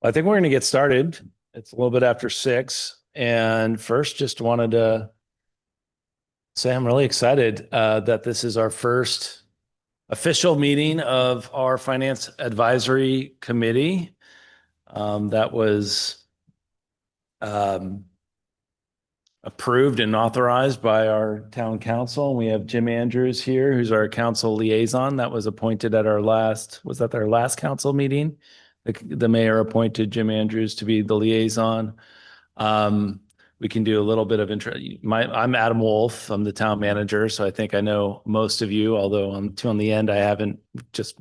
I think we're going to get started. It's a little bit after 6. And first, just wanted to say I'm really excited that this is our first official meeting of our Finance Advisory Committee. That was approved and authorized by our town council. We have Jim Andrews here, who's our council liaison. That was appointed at our last council meeting? The mayor appointed Jim Andrews to be the liaison. We can do a little bit of intro. I'm Adam Wolf. I'm the town manager, so I think I know most of you, although on the end, I haven't just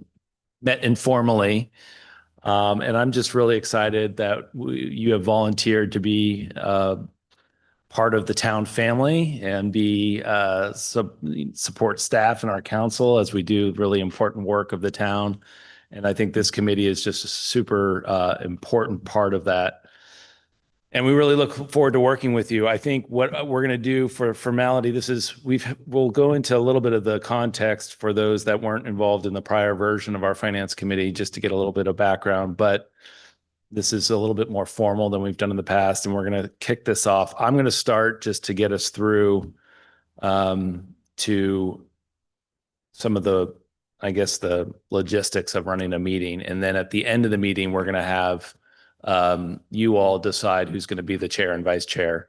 met informally. And I'm just really excited that you have volunteered to be part of the town family and be support staff in our council as we do really important work of the town. And I think this committee is just a super important part of that. And we really look forward to working with you. I think what we're going to do for formality, we'll go into a little bit of the context for those that weren't involved in the prior version of our finance committee, just to get a little bit of background. But this is a little bit more formal than we've done in the past, and we're going to kick this off. I'm going to start just to get us through to some of the logistics of running a meeting. And then at the end of the meeting, we're going to have you all decide who's going to be the chair and vice chair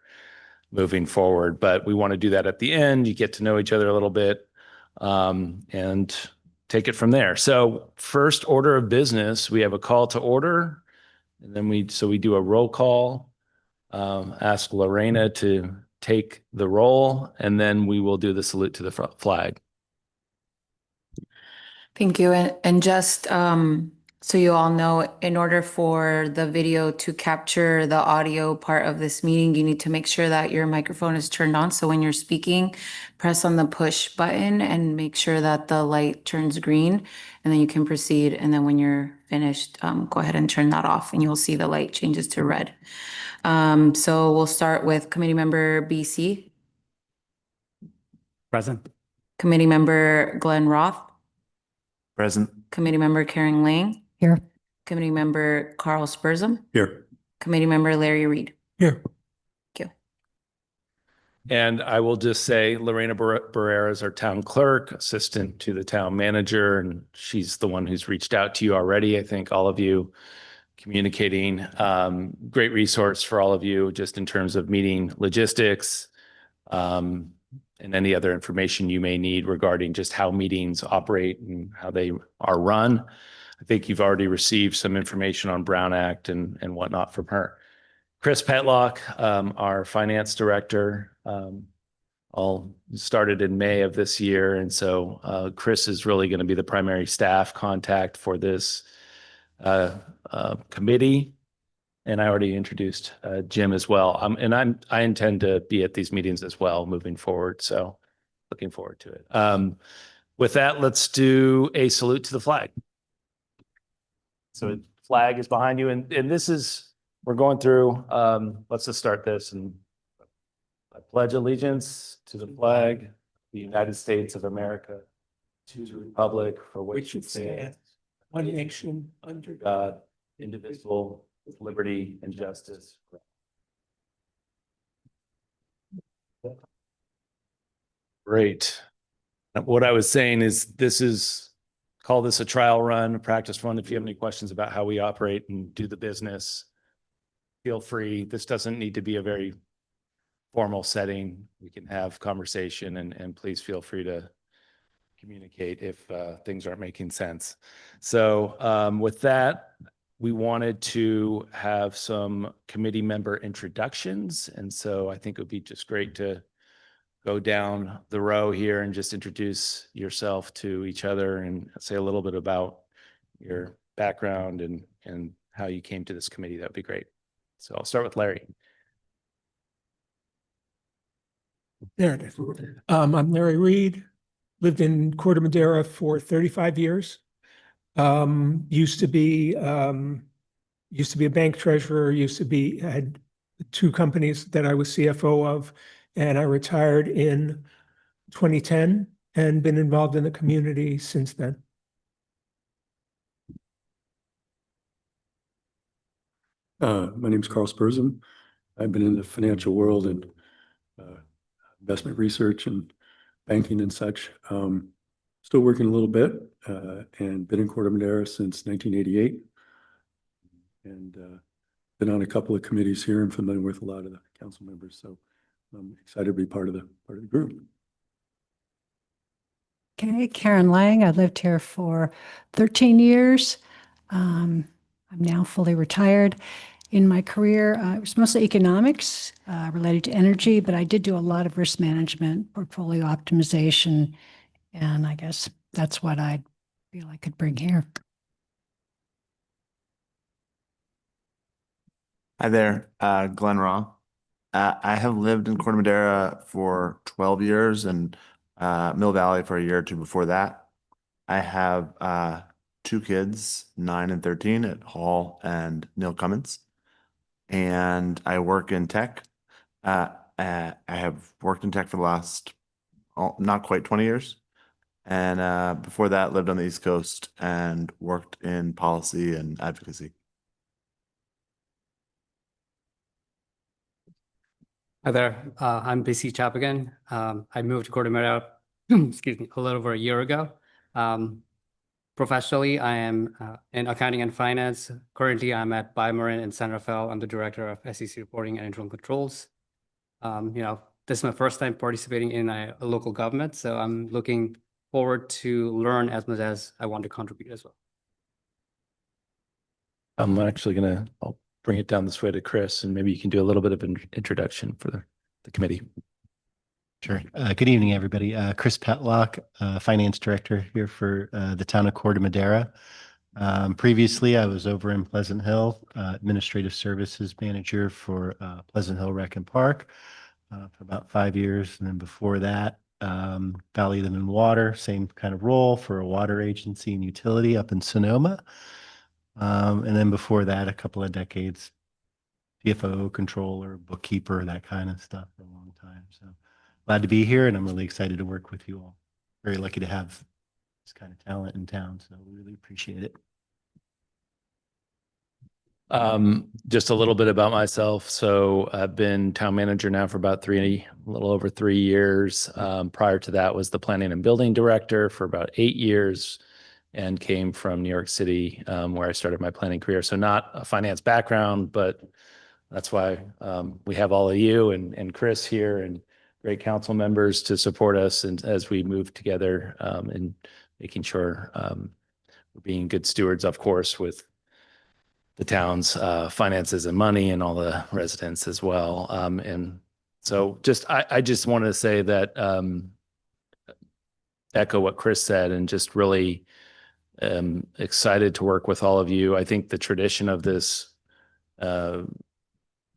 moving forward. But we want to do that at the end. You get to know each other a little bit and take it from there. So first order of business, we have a call to order. And then we do a roll call, ask Lorena to take the roll, and then we will do the salute to the flag. Thank you. And just so you all know, in order for the video to capture the audio part of this meeting, you need to make sure that your microphone is turned on. So when you're speaking, press on the push button and make sure that the light turns green, and then you can proceed. And then when you're finished, go ahead and turn that off and you'll see the light changes to red. So we'll start with committee member BC. Present. Committee member Glenn Roth. Present. Committee member Karen Lang. Here. Committee member Carl Spurzum. Here. Committee member Larry Reed. Here. Thank you. And I will just say Lorena Barrera is our town clerk, assistant to the town manager, and she's the one who's reached out to you already. I think all of you communicating, great resource for all of you just in terms of meeting logistics and any other information you may need regarding just how meetings operate and how they are run. I think you've already received some information on Brown Act and whatnot from her. Chris Petlock, our finance director, all started in May of this year. And so Chris is really going to be the primary staff contact for this committee. And I already introduced Jim as well. And I intend to be at these meetings as well moving forward. So looking forward to it. With that, let's do a salute to the flag. So the flag is behind you. And this is, we're going through, let's just start this. And I pledge allegiance to the flag of the United States of America, to the republic for which it stands, one nation under God, indivisible, with liberty and justice. Great. What I was saying is call this a trial run, a practice run. If you have any questions about how we operate and do the business, feel free. This doesn't need to be a very formal setting. We can have conversation and please feel free to communicate if things aren't making sense. So with that, we wanted to have some committee member introductions. And so I think it would be just great to go down the row here and just introduce yourself to each other and say a little bit about your background and how you came to this committee. That would be great. So I'll start with Larry. There it is. I'm Larry Reed, lived in Corte Madera for 35 years. Used to be a bank treasurer, had 2 companies that I was CFO of, and I retired in 2010 and been involved in the community since then. My name's Carl Spurzum. I've been in the financial world and investment research and banking and such. Still working a little bit and been in Corte Madera since 1988. And been on a couple of committees here and familiar with a lot of the council members. So I'm excited to be part of the group. Okay, Karen Lang. I lived here for 13 years. I'm now fully retired. In my career, it was mostly economics related to energy, but I did do a lot of risk management, portfolio optimization, and I guess that's what I feel I could bring here. Hi there, Glenn Raw. I have lived in Corte Madera for 12 years and Mill Valley for a year or two before that. I have two kids, 9 and 13, at Hall and Neil Cummins, and I work in tech. I have worked in tech for the last not quite 20 years, and before that lived on the East Coast and worked in policy and advocacy. Hi there, I'm BC Chapagan. I moved to Corte Madera, excuse me, a little over a year ago. Professionally, I am in accounting and finance. Currently, I'm at Bimarin in San Rafael. I'm the director of SEC reporting and internal controls. This is my first time participating in a local government, so I'm looking forward to learn as much as I want to contribute as well. I'm actually I'll bring it down this way to Chris, and maybe you can do a little bit of an introduction for the committee. Sure. Good evening, everybody. Chris Petlock, Finance Director here for the town of Corte Madera. Previously, I was over in Pleasant Hill, Administrative Services Manager for Pleasant Hill Rec and Park for about 5 years. And then before that, Valley Them and Water, same kind of role for a water agency and utility up in Sonoma. And then before that, a couple of decades, CFO, controller, bookkeeper, that kind of stuff for a long time. So glad to be here, and I'm really excited to work with you all. Very lucky to have this kind of talent in town, so we really appreciate it. Just a little bit about myself. So I've been town manager now for about a little over 3 years. Prior to that was the planning and building director for about 8 years and came from New York City, where I started my planning career. So not a finance background, but that's why we have all of you and Chris here and great council members to support us and as we move together and making sure we're being good stewards, of course, with the town's finances and money and all the residents as well. And so I just wanted to say that echo what Chris said and just really excited to work with all of you. I think the tradition of this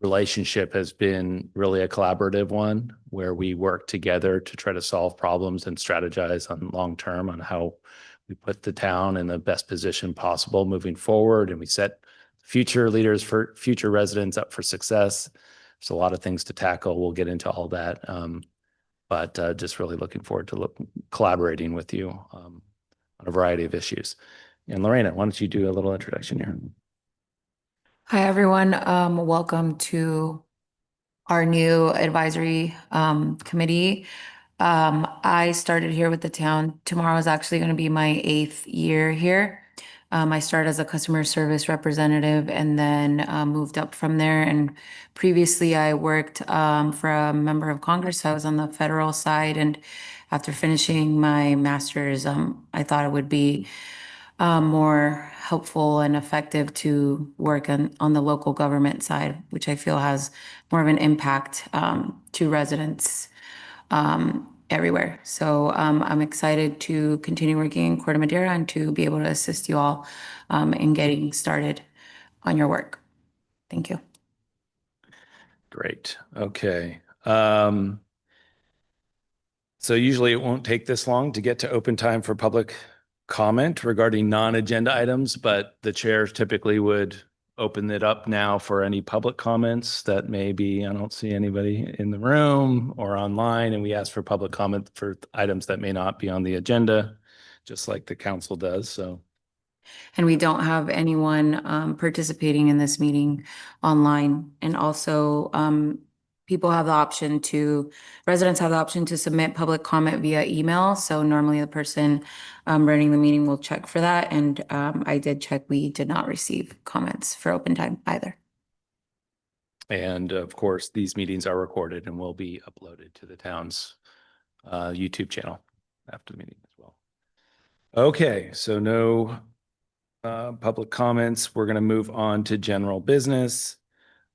relationship has been really a collaborative one where we work together to try to solve problems and strategize on long term on how we put the town in the best position possible moving forward. And we set future leaders for future residents up for success. There's a lot of things to tackle. We'll get into all that. But just really looking forward to collaborating with you on a variety of issues. And Lorena, why don't you do a little introduction here? Hi, everyone. Welcome to our new advisory committee. I started here with the town. Tomorrow is actually going to be my 8th year here. I started as a customer service representative and then moved up from there. And previously I worked for a member of Congress. So I was on the federal side. And after finishing my master's, I thought it would be more helpful and effective to work on the local government side, which I feel has more of an impact to residents everywhere. So I'm excited to continue working in Corte Madera and to be able to assist you all in getting started on your work. Thank you. Great. Okay. So usually it won't take this long to get to open time for public comment regarding non-agenda items, but the chairs typically would open it up now for any public comments that may be, I don't see anybody in the room or online, and we ask for public comment for items that may not be on the agenda, just like the council does. So And we don't have anyone participating in this meeting online. And also, people have the option to, residents have the option to submit public comment via email. So normally the person running the meeting will check for that. And I did check, we did not receive comments for open time either. And of course, these meetings are recorded and will be uploaded to the town's YouTube channel after the meeting as well. Okay, so no public comments. We're going to move on to general business.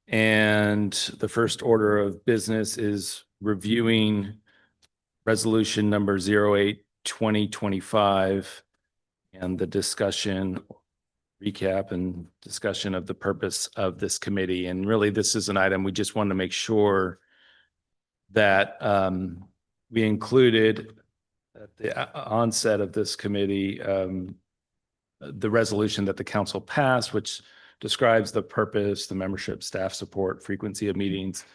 And the first order of business is reviewing resolution number 08/2025 and the discussion, recap and discussion of the purpose of this committee. And really, this is an item we just want to make sure that we included at the onset of this committee the resolution that the council passed, which describes the purpose, the membership, staff support, frequency of meetings.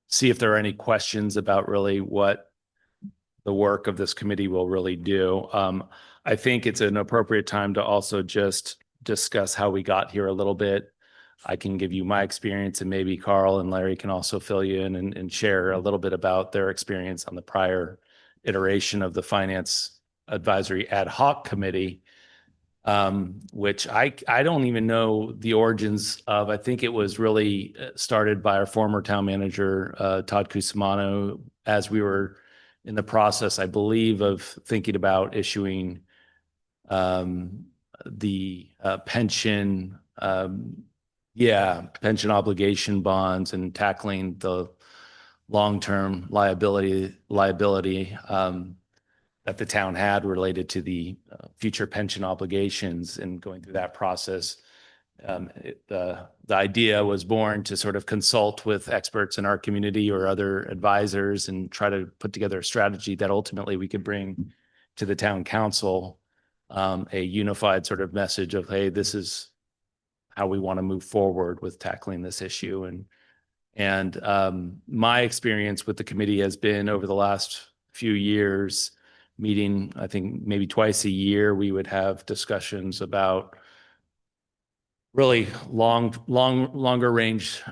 See if there are any questions about really what the work of this committee will really do. I think it's an appropriate time to also just discuss how we got here a little bit. I can give you my experience, and maybe Carl and Larry can also fill you in and share a little bit about their experience on the prior iteration of the Finance Advisory Ad Hoc Committee, which I don't even know the origins of. I think it was really started by our former town manager, Todd Cusimano, as we were in the process, I believe, of thinking about issuing the pension obligation bonds and tackling the long-term liability that the town had related to the future pension obligations, and going through that process. The idea was born to sort of consult with experts in our community or other advisors and try to put together a strategy that ultimately we could bring to the town council, a unified sort of message of, hey, this is how we want to move forward with tackling this issue. And my experience with the committee has been over the last few years, meeting, I think maybe twice a year, we would have discussions about really longer range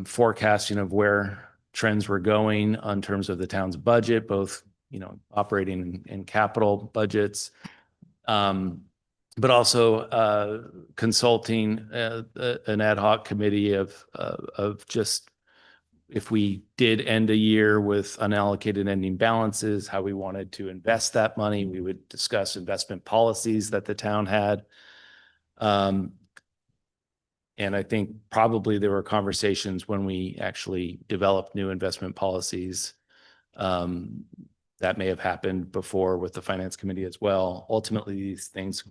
forecasting of where trends were going in terms of the town's budget, both, operating and capital budgets, but also consulting an ad hoc committee of just, if we did end a year with unallocated ending balances, how we wanted to invest that money. We would discuss investment policies that the town had. And I think probably there were conversations when we actually developed new investment policies that may have happened before with the finance committee as well. Ultimately, these things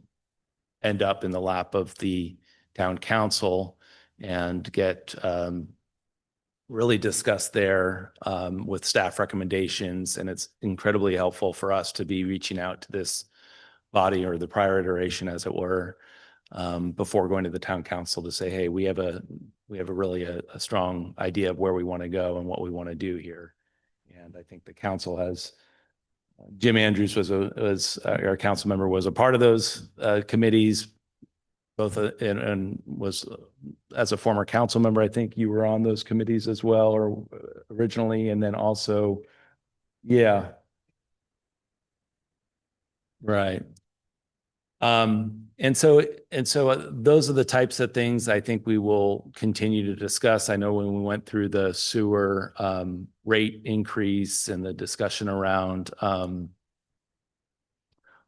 end up in the lap of the town council and get really discussed there with staff recommendations. And it's incredibly helpful for us to be reaching out to this body, or the prior iteration, as it were, before going to the town council to say, hey, we have a really a strong idea of where we want to go and what we want to do here. And I think the council has, Jim Andrews was our council member, was a part of those committees, both and was, as a former council member, I think you were on those committees as well, or originally, and then also, yeah. Right. And so those are the types of things I think we will continue to discuss. I know when we went through the sewer rate increase and the discussion around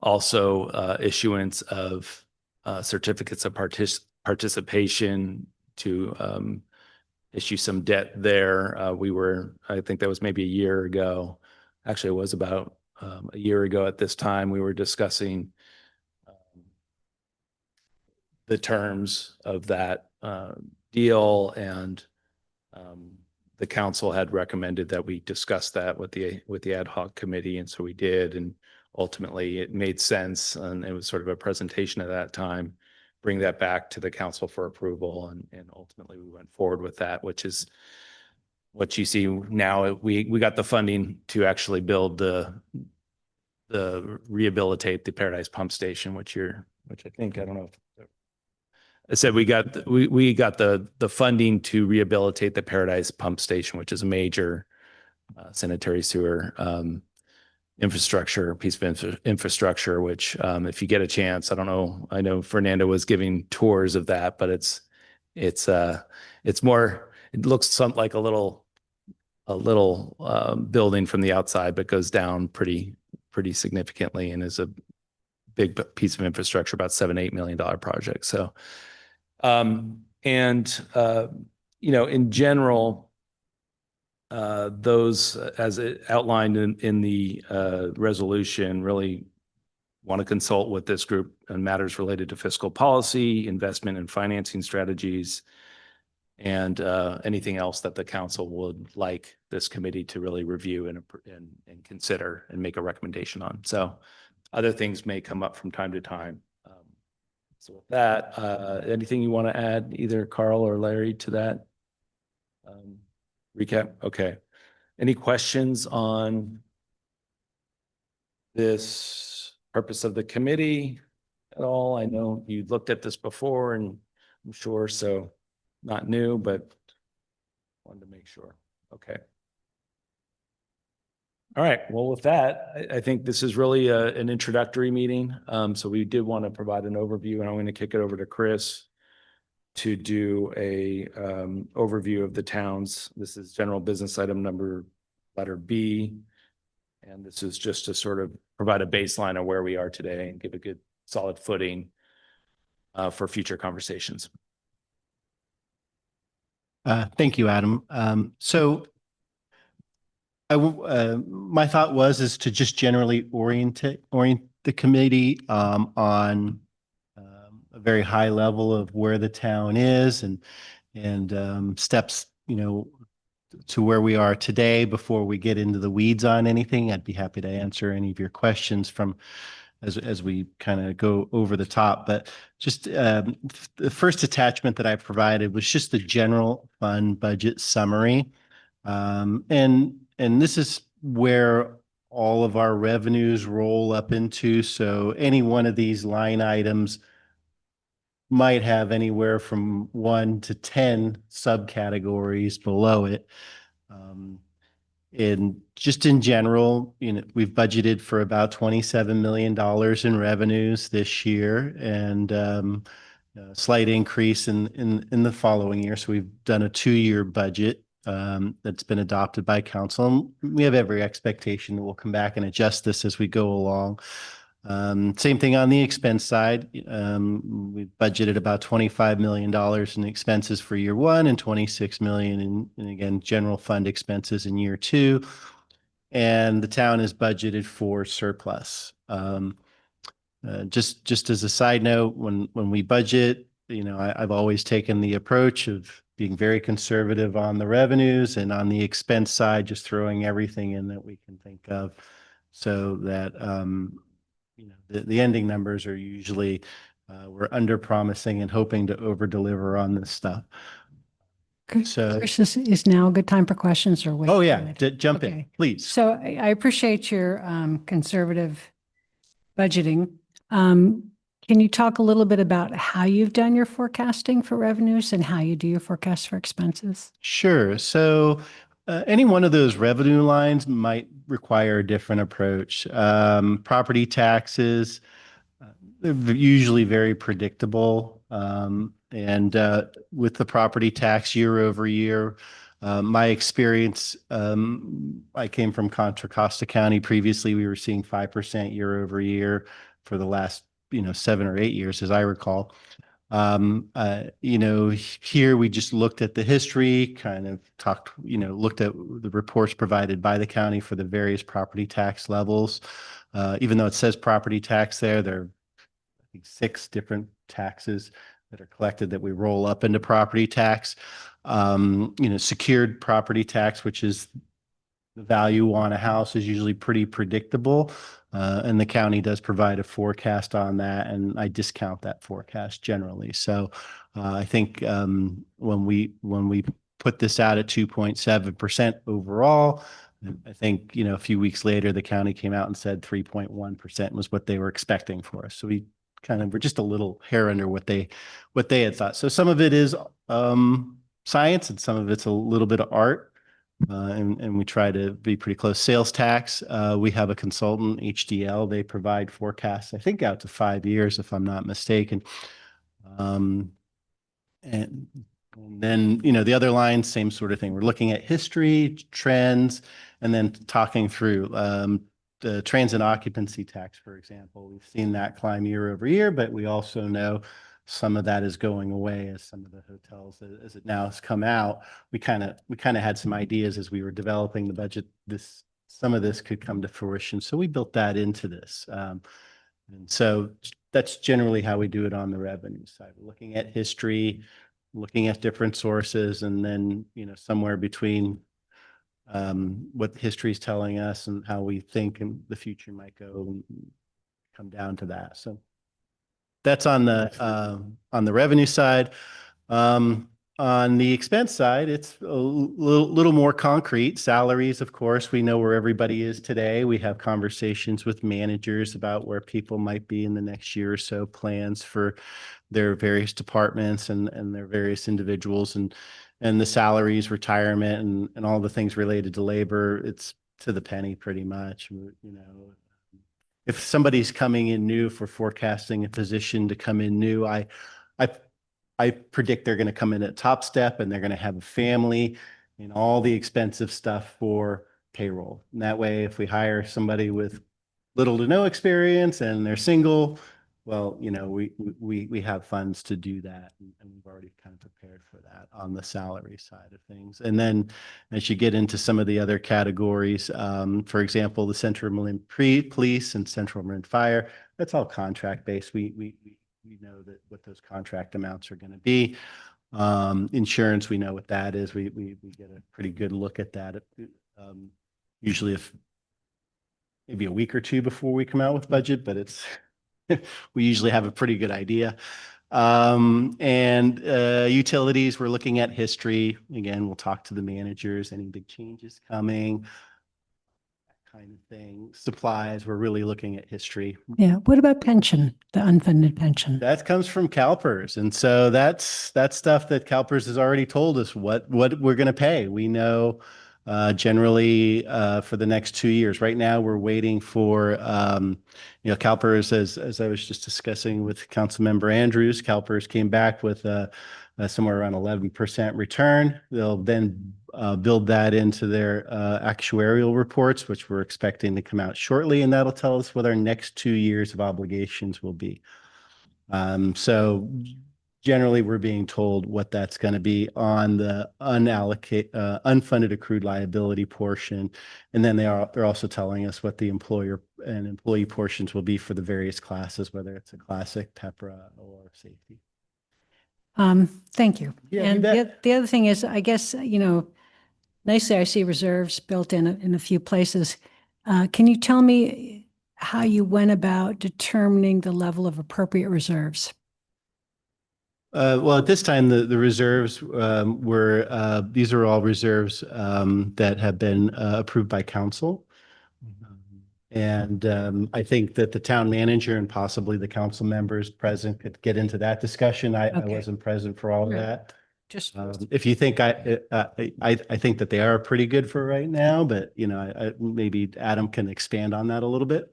also issuance of certificates of participation to issue some debt there. I think that was maybe a year ago. Actually, it was about a year ago at this time, we were discussing the terms of that deal, and the council had recommended that we discuss that with the ad hoc committee, and so we did, and ultimately it made sense, and it was sort of a presentation at that time, bring that back to the council for approval, and ultimately we went forward with that, which is what you see now. We got the funding to actually build the rehabilitate the Paradise Pump Station, which I think, I don't know if I said we got the funding to rehabilitate the Paradise Pump Station, which is a major sanitary sewer piece of infrastructure, which if you get a chance, I don't know, I know Fernando was giving tours of that, but it's more, it looks something like a little building from the outside, but goes down pretty significantly and is a big piece of infrastructure, about $7-8 million project. So, in general, those, as it outlined in the resolution, really want to consult with this group on matters related to fiscal policy, investment and financing strategies, and anything else that the council would like this committee to really review and consider and make a recommendation on. So other things may come up from time to time. So with that, anything you want to add, either Carl or Larry, to that recap? Okay. Any questions on this purpose of the committee at all? I know you looked at this before, and I'm sure, so not new, but wanted to make sure. Okay. All right. Well, with that, I think this is really an introductory meeting. So we did want to provide an overview, and I'm going to kick it over to Chris to do a overview of the towns. This is general business item letter B. And this is just to sort of provide a baseline of where we are today and give a good solid footing for future conversations. Thank you, Adam. My thought is to just generally orient the committee on a very high level of where the town is and steps, to where we are today before we get into the weeds on anything. I'd be happy to answer any of your questions as we kind of go over the top. But just the first attachment that I provided was just the general fund budget summary. And this is where all of our revenues roll up into. So any one of these line items might have anywhere from 1 to 10 subcategories below it. And just in general, we've budgeted for about $27 million in revenues this year, and a slight increase in the following year. So we've done a 2-year budget that's been adopted by council. And we have every expectation that we'll come back and adjust this as we go along. Same thing on the expense side. We've budgeted about $25 million in expenses for year 1 and $26 million in again, general fund expenses in year 2. And the town is budgeted for surplus. Just as a side note, when we budget, I've always taken the approach of being very conservative on the revenues, and on the expense side, just throwing everything in that we can think of, so that the ending numbers are usually we're under promising and hoping to over deliver on this stuff. So, Chris, is now a good time for questions, or wait? oh yeah, jump in, please. So I appreciate your conservative budgeting. Can you talk a little bit about how you've done your forecasting for revenues and how you do your forecast for expenses? Sure. So any one of those revenue lines might require a different approach. Property taxes, they're usually very predictable. And with the property tax year over year, my experience, I came from Contra Costa County. Previously, we were seeing 5% year over year for the last 7 or 8 years, as I recall. Here we just looked at the history, kind of looked at the reports provided by the county for the various property tax levels. Even though it says property tax there are, I think, 6 different taxes that are collected that we roll up into property tax. Secured property tax, which is the value on a house, is usually pretty predictable. And the county does provide a forecast on that, and I discount that forecast generally. So I think when we put this out at 2.7% overall, And I think, a few weeks later, the county came out and said 3.1% was what they were expecting for us. So we kind of were just a little hair under what they had thought. So some of it is science and some of it's a little bit of art. And we try to be pretty close. Sales tax, we have a consultant, HDL. They provide forecasts, I think out to 5 years, if I'm not mistaken. And then, the other line, same sort of thing. We're looking at history, trends, and then talking through the transit occupancy tax, for example. We've seen that climb year over year, but we also know some of that is going away as some of the hotels, as it now has come out. We kind of had some ideas as we were developing the budget. Some of this could come to fruition. So we built that into this. And so that's generally how we do it on the revenue side. We're looking at history, looking at different sources, and then, somewhere between what history is telling us and how we think and the future might go and come down to that. So that's on the revenue side. On the expense side, it's a little more concrete. Salaries, of course, we know where everybody is today. We have conversations with managers about where people might be in the next year or so, plans for their various departments and their various individuals and the salaries, retirement, and all the things related to labor. It's to the penny pretty much. If somebody's coming in new for forecasting a position to come in new, I predict they're going to come in at top step and they're going to have a family and all the expensive stuff for payroll. And that way, if we hire somebody with little to no experience and they're single, well, we have funds to do that. And we've already kind of prepared for that on the salary side of things. And then as you get into some of the other categories, for example, the Central Marin Police and Central Marin Fire, that's all contract based. We know that what those contract amounts are going to be. Insurance, we know what that is. We get a pretty good look at that. Usually if maybe a week or two before we come out with budget, but we usually have a pretty good idea. And utilities, we're looking at history. Again, we'll talk to the managers, any big changes coming, kind of thing. Supplies, we're really looking at history. Yeah. What about pension, the unfunded pension? That comes from CalPERS. And so that's stuff that CalPERS has already told us what we're going to pay. We know generally for the next 2 years. Right now, we're waiting for, CalPERS, as I was just discussing with Councilmember Andrews, CalPERS came back with somewhere around 11% return. They'll then build that into their actuarial reports, which we're expecting to come out shortly, and that'll tell us what our next 2 years of obligations will be. So generally, we're being told what that's going to be on the unfunded accrued liability portion, and then they're also telling us what the employer and employee portions will be for the various classes, whether it's a classic, PEPRA, or safety. Thank you. Yeah, you And bet. the other thing is, I guess, nicely, I see reserves built in a few places. Can you tell me how you went about determining the level of appropriate reserves? Well, at this time, the reserves were, these are all reserves that have been approved by council. And I think that the town manager and possibly the council members present could get into that discussion. I Okay. wasn't present for all of Right. that. Just, If you think I think that they are pretty good for right now, but maybe Adam can expand on that a little bit.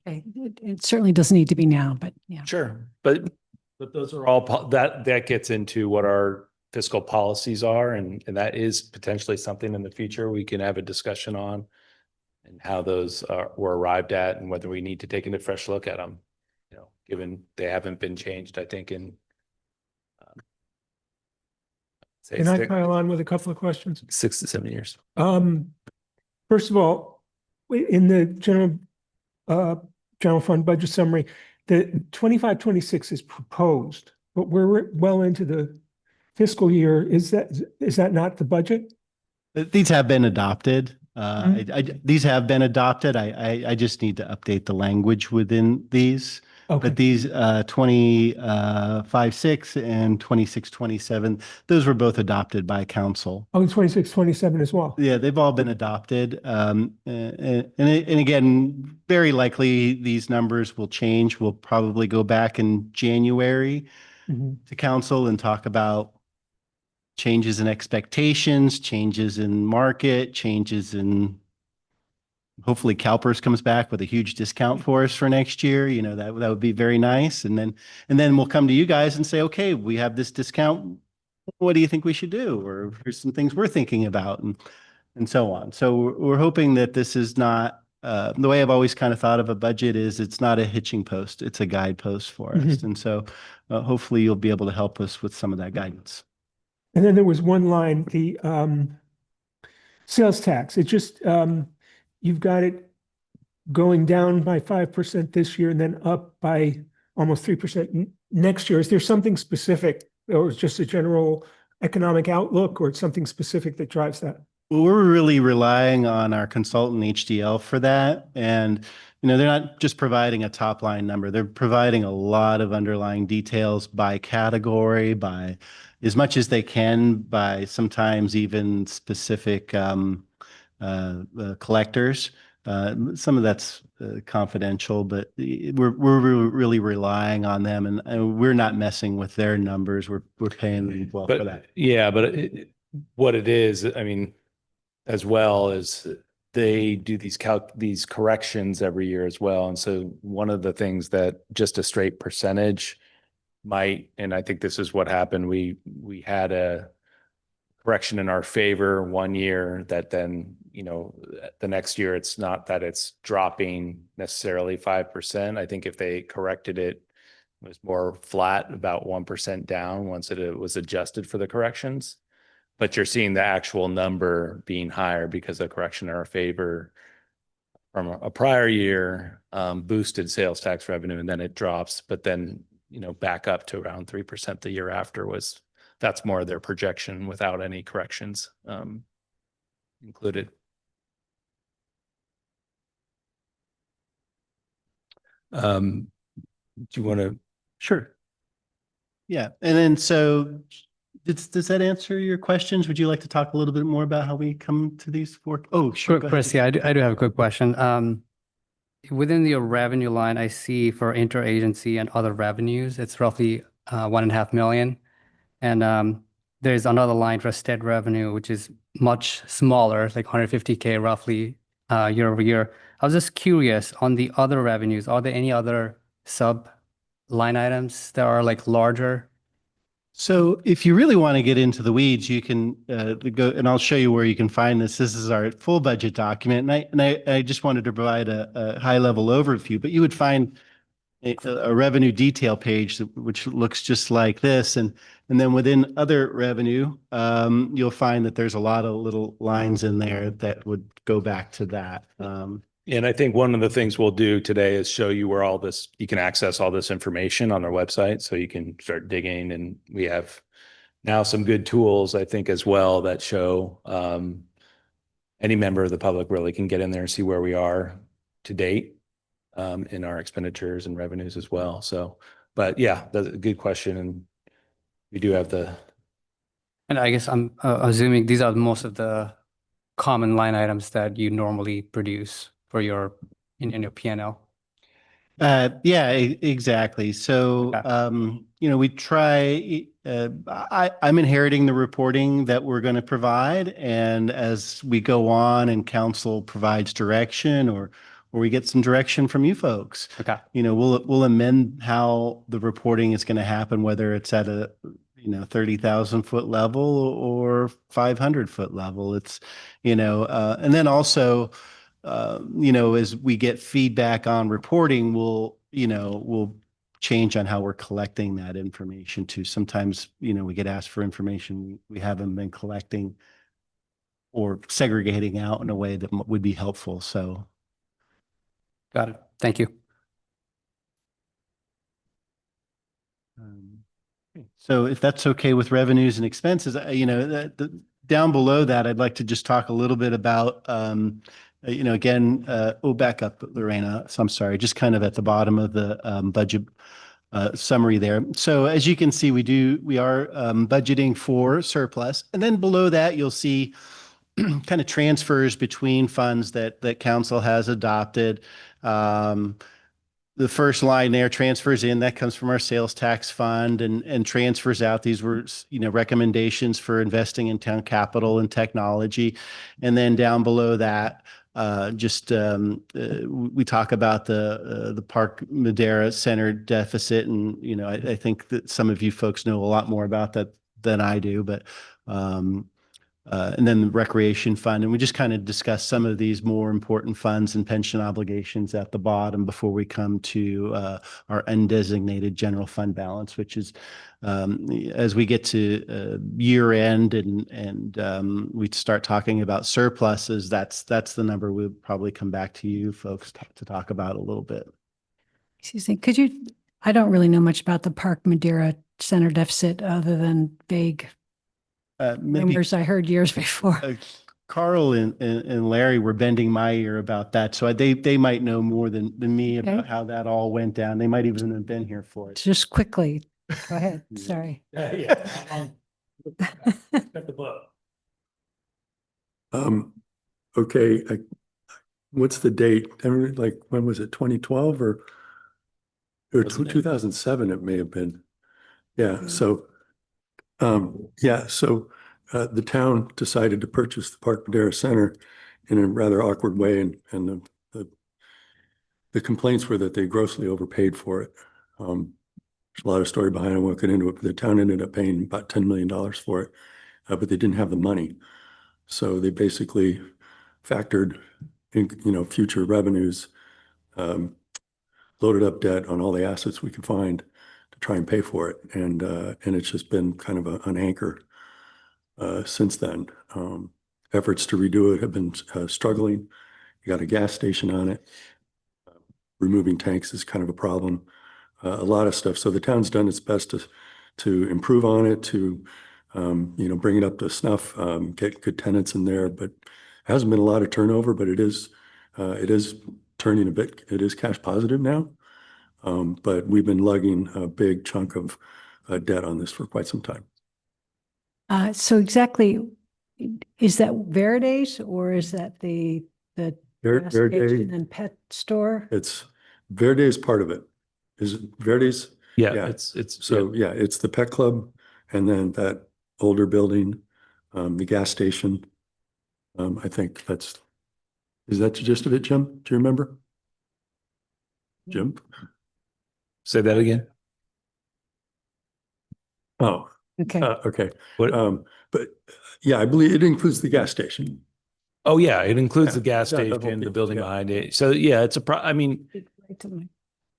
okay, it certainly doesn't need to be now, but yeah. Sure. But those are all, that gets into what our fiscal policies are. And that is potentially something in the future we can have a discussion on, and how those were arrived at and whether we need to take a fresh look at them, given they haven't been changed, I think, in say Can I pile on with a couple of questions? 6 to 7 years. First of all, in the general fund budget summary, the 25-26 is proposed, but we're well into the fiscal year. Is that not the budget? These have been adopted. These have been adopted. I just need to update the language within these. Okay. But these 25-6 and 26-27, those were both adopted by council. Oh, and 26, 27 as well. Yeah, they've all been adopted. And again, very likely these numbers will change. We'll probably go back in January Mhm. to council and talk about changes in expectations, changes in market, changes in, hopefully CalPERS comes back with a huge discount for us for next year. You know, that would be very nice. And then we'll come to you guys and say, okay, we have this discount. What do you think we should do? Or here's some things we're thinking about, and so on. So we're hoping that this is not, the way I've always kind of thought of a budget is it's not a hitching post, it's a guidepost for us. Mhm. And so hopefully you'll be able to help us with some of that guidance. And then there was one line, the sales tax. It just, you've got it going down by 5% this year and then up by almost 3% next year. Is there something specific, or is just a general economic outlook, or it's something specific that drives that? Well, we're really relying on our consultant HDL for that. And, you know, they're not just providing a top line number, they're providing a lot of underlying details by category, by as much as they can, by sometimes even specific collectors. Some of that's confidential, but we're really relying on them, and we're not messing with their numbers. We're paying them well for that. Yeah, but what it is, I mean, as well as they do these corrections every year as well. And so one of the things that just a straight percentage might, and I think this is what happened, we had a correction in our favor one year that then, you know, the next year it's not that it's dropping necessarily 5%. I think if they corrected it, it was more flat, about 1% down once it was adjusted for the corrections. But you're seeing the actual number being higher because the correction in our favor from a prior year boosted sales tax revenue, and then it drops, but then, you know, back up to around 3% the year after that's more of their projection without any corrections included. Do you want to? Sure. Yeah. And then so does that answer your questions? Would you like to talk a little bit more about how we come to these four? Oh, sure. Go ahead. Chris, yeah, I do have a quick question. Within your revenue line, I see for interagency and other revenues, it's roughly 1.5 million. And there's another line for state revenue, which is much smaller, like 150K roughly year over year. I was just curious on the other revenues, are there any other sub line items that are like larger? So if you really want to get into the weeds, you can go, and I'll show you where you can find this. This is our full budget document, and I just wanted to provide a high level overview. But you would find a revenue detail page which looks just like this, and then within other revenue, you'll find that there's a lot of little lines in there that would go back to that. And I think one of the things we'll do today is show you where you can access all this information on our website, so you can start digging. And we have now some good tools, I think, as well, that show any member of the public really can get in there and see where we are to date in our expenditures and revenues as well. So, but yeah, that's a good question. And we do have And I guess I'm assuming these are most of the common line items that you normally produce for in your P&L. Yeah, exactly. So, Okay. you know, we try, I'm inheriting the reporting that we're going to provide. And as we go on and council provides direction, or we get some direction from you folks, Okay. you know, we'll amend how the reporting is going to happen, whether it's at a, 30,000 foot level or 500 foot level. It's, and then also, as we get feedback on reporting, we'll change on how we're collecting that information too. Sometimes, we get asked for information we haven't been collecting or segregating out in a way that would be helpful. So. Got it. Thank you. So if that's okay with revenues and expenses, down below that, I'd like to just talk a little bit about again, back up, Lorena. So I'm sorry, just kind of at the bottom of the budget summary there. So as you can see, we are budgeting for surplus. And then below that, you'll see kind of transfers between funds that council has adopted. The first line there, transfers in, that comes from our sales tax fund, and transfers out. These were, recommendations for investing in town capital and technology. And then down below that, we talk about the Park Madera Center deficit. And, I think that some of you folks know a lot more about that than I do, but and then the recreation fund. And we just kind of discuss some of these more important funds and pension obligations at the bottom before we come to our undesignated general fund balance, which is as we get to year end and we start talking about surpluses, that's the number we'll probably come back to you folks to talk about a little bit. Excuse me, I don't really know much about the Park Madera Center deficit other than vague Maybe rumors I heard years before. Carl and Larry were bending my ear about that. So they might know more than me about Okay. how that all went down. They might even have been here for it. Just quickly, go ahead, Yeah. sorry. Okay, what's the date? I mean, like, when was it, 2012 or Wasn't it? 2007 it may have been. Yeah, so the town decided to purchase the Park Madera Center in a rather awkward way, and the complaints were that they grossly overpaid for it. There's a lot of story behind it. I won't get into it, but the town ended up paying about $10 million for it, but they didn't have the money. So they basically factored in, future revenues, loaded up debt on all the assets we could find to try and pay for it. And it's just been kind of an anchor since then. Efforts to redo it have been struggling. You got a gas station on it. Removing tanks is kind of a problem. A lot of stuff. So the town's done its best to improve on it, to bring it up to snuff, get good tenants in there. But it hasn't been a lot of turnover, but it is turning a bit. It is cash positive now. But we've been lugging a big chunk of debt on this for quite some time. So exactly, is that Verides or is that the gas station and pet store? It's Verde is part of it. Is it Verde's? Yeah, Yeah. it's So yeah, it's the pet club and then that older building, the gas station. I think is that the gist of it, Jim? Do you remember? Jim? say that again. Oh, Okay, okay. What? But yeah, I believe it includes the gas station. Oh, yeah, it includes the Yeah, gas the whole station, the piece, building yeah. behind it. So yeah, it's I mean, right to my-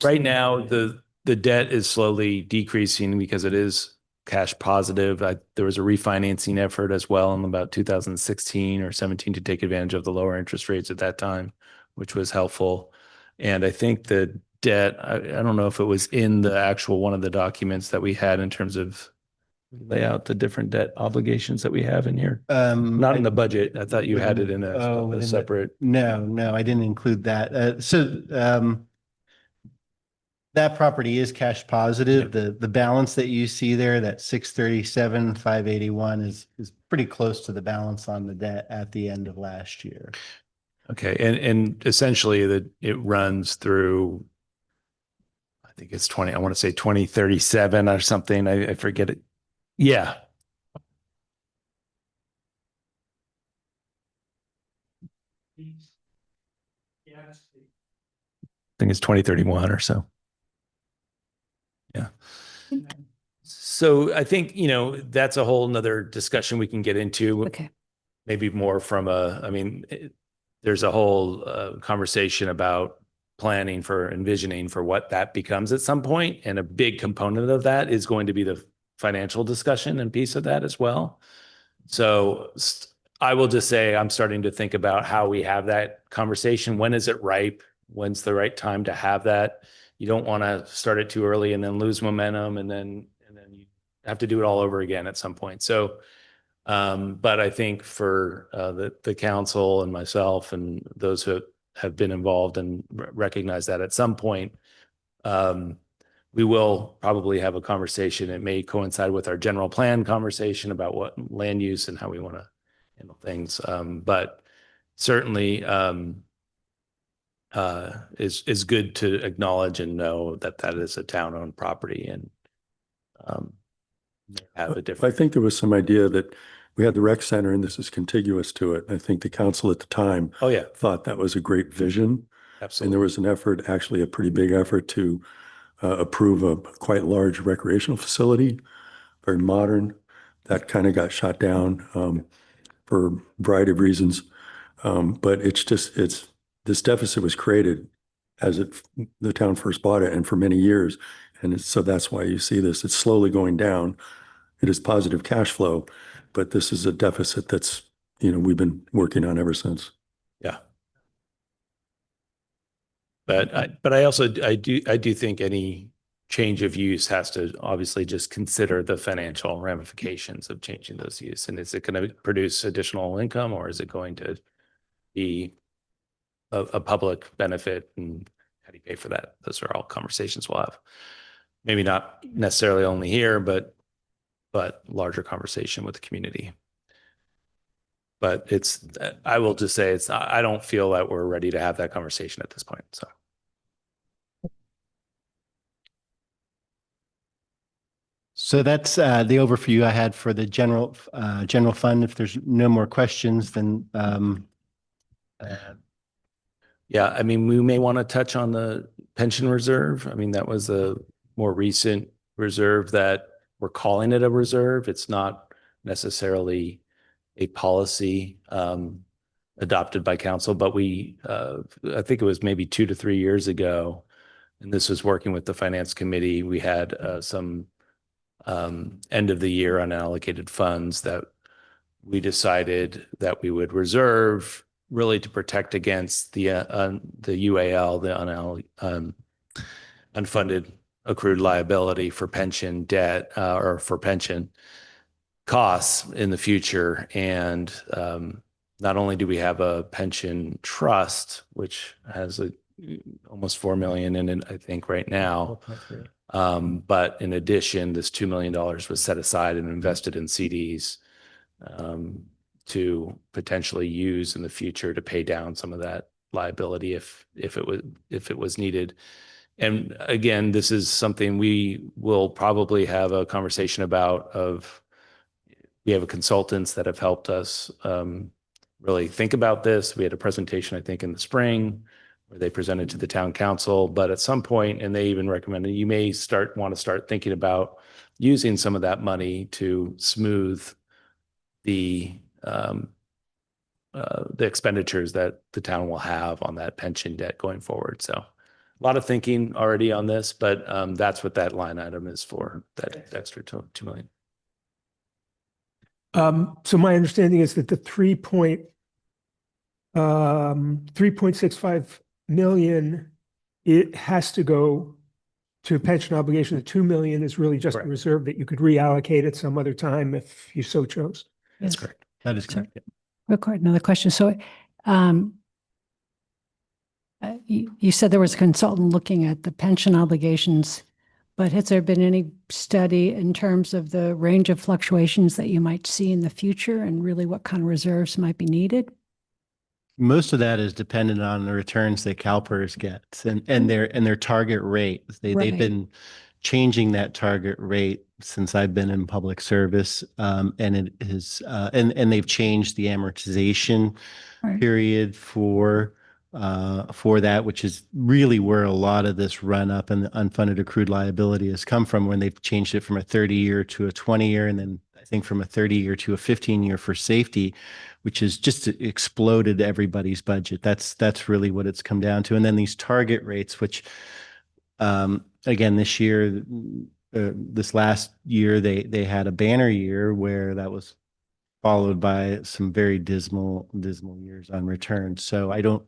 right now, the debt is slowly decreasing because it is cash positive. There was a refinancing effort as well in about 2016 or 17 to take advantage of the lower interest rates at that time, which was helpful. And I think the debt, I don't know if it was in the actual one of the documents that we had in terms of lay out the different debt obligations that we have in here. Not in the budget. I thought you had it in a within the- separate. No, I didn't include that. That property is cash positive. The balance that you see there, that 637, 581 is pretty close to the balance on the debt at the end of last year. Okay, and essentially it runs through, I think it's 20, I want to say 2037 or something. I forget it. Yeah. I think it's 2031 or so. Yeah. So I think, that's a whole nother discussion we can get into. Okay, Maybe more from there's a whole conversation about planning for envisioning for what that becomes at some point. And a big component of that is going to be the financial discussion and piece of that as well. So I will just say, I'm starting to think about how we have that conversation. When is it ripe? When's the right time to have that? You don't want to start it too early and then lose momentum and then you have to do it all over again at some point. So But I think for the council and myself and those who have been involved and recognize that at some point, we will probably have a conversation. It may coincide with our general plan conversation about what land use and how we want to handle things. But certainly is good to acknowledge and know that that is a town-owned property and have a I different. think there was some idea that we had the rec center and this is contiguous to it. I think the council at the time Oh yeah, thought that was a great vision. And absolutely. there was an effort, actually a pretty big effort to approve a quite large recreational facility, very modern. That kind of got shot down for a variety of reasons. But this deficit was created as the town first bought it and for many years. And so that's why you see this. It's slowly going down. It is positive cash flow, but this is a deficit that's, we've been working on ever since. Yeah. But I do think any change of use has to obviously just consider the financial ramifications of changing those use. And is it going to produce additional income or is it going to be a public benefit? And how do you pay for that? Those are all conversations we'll have. Maybe not necessarily only here, but larger conversation with the community. But I will just say I don't feel that we're ready to have that conversation at this point. So. So that's the overview I had for the general fund. If there's no more questions, then Yeah, I mean, we may want to touch on the pension reserve. I mean, that was a more recent reserve that we're calling it a reserve. It's not necessarily a policy adopted by council, but I think it was maybe 2 to 3 years ago, and this was working with the finance committee. We had some end of the year unallocated funds that we decided that we would reserve really to protect against the UAL, the unfunded accrued liability for pension debt or for pension costs in the future. And not only do we have a pension trust, which has almost 4 million in it, I think right now. But in addition, this $2 million was set aside and invested in CDs to potentially use in the future to pay down some of that liability if it was needed. And again, this is something we will probably have a conversation about. We have consultants that have helped us really think about this. We had a presentation, I think, in the spring where they presented to the town council, but at some point, and they even recommended you may want to start thinking about using some of that money to smooth the expenditures that the town will have on that pension debt going forward. So a lot of thinking already on this, but that's what that line item is for, that extra 2 million. So my understanding is that the 3.65 million, it has to go to a pension obligation. The 2 million is really just a Correct. reserve that you could reallocate at some other time if you so chose. That's Yes. correct. that is correct. Yeah. Real quick, another question. So you said there was a consultant looking at the pension obligations, but has there been any study in terms of the range of fluctuations that you might see in the future and really what kind of reserves might be needed? Most of that is dependent on the returns that CalPERS gets and their target rate. They've Right. been changing that target rate since I've been in public service, and it is and they've changed the amortization Right. period for that, which is really where a lot of this run up in the unfunded accrued liability has come from, when they've changed it from a 30-year to a 20-year, and then I think from a 30-year to a 15-year for safety, which has just exploded everybody's budget. That's really what it's come down to. And then these target rates, which again, this last year, they had a banner year where that was followed by some very dismal years on returns. So I don't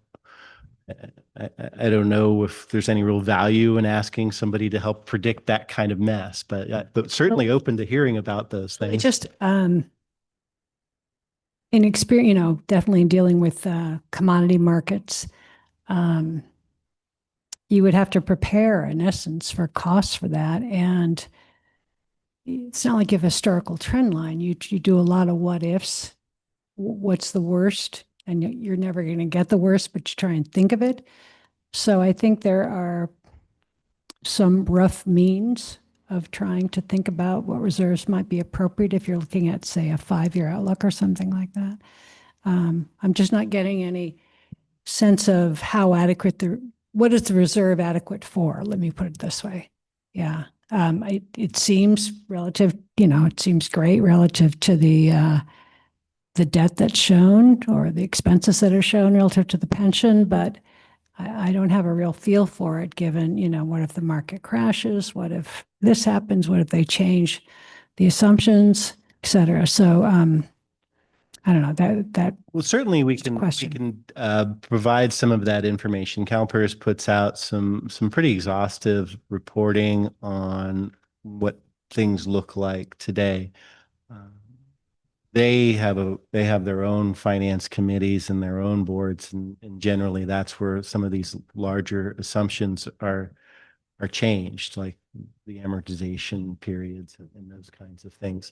know if there's any real value in asking somebody to help predict that kind of mess, but certainly open to hearing about those It things. just, in experience, definitely dealing with commodity markets, you would have to prepare in essence for costs for that. And it's not like you have a historical trend line. You do a lot of what ifs. What's the worst? And you're never going to get the worst, but you try and think of it. So I think there are some rough means of trying to think about what reserves might be appropriate if you're looking at, say, a 5-year outlook or something like that. I'm just not getting any sense of how adequate what is the reserve adequate for? Let me put it this way. Yeah. It seems relative, it seems great relative to the debt that's shown or the expenses that are shown relative to the pension, but I don't have a real feel for it given, what if the market crashes? What if this happens? What if they change the assumptions, et cetera? So I don't know that. Well, certainly we Just a can question. provide some of that information. CalPERS puts out some pretty exhaustive reporting on what things look like today. They have their own finance committees and their own boards, and generally that's where some of these larger assumptions are changed, like the amortization periods and those kinds of things.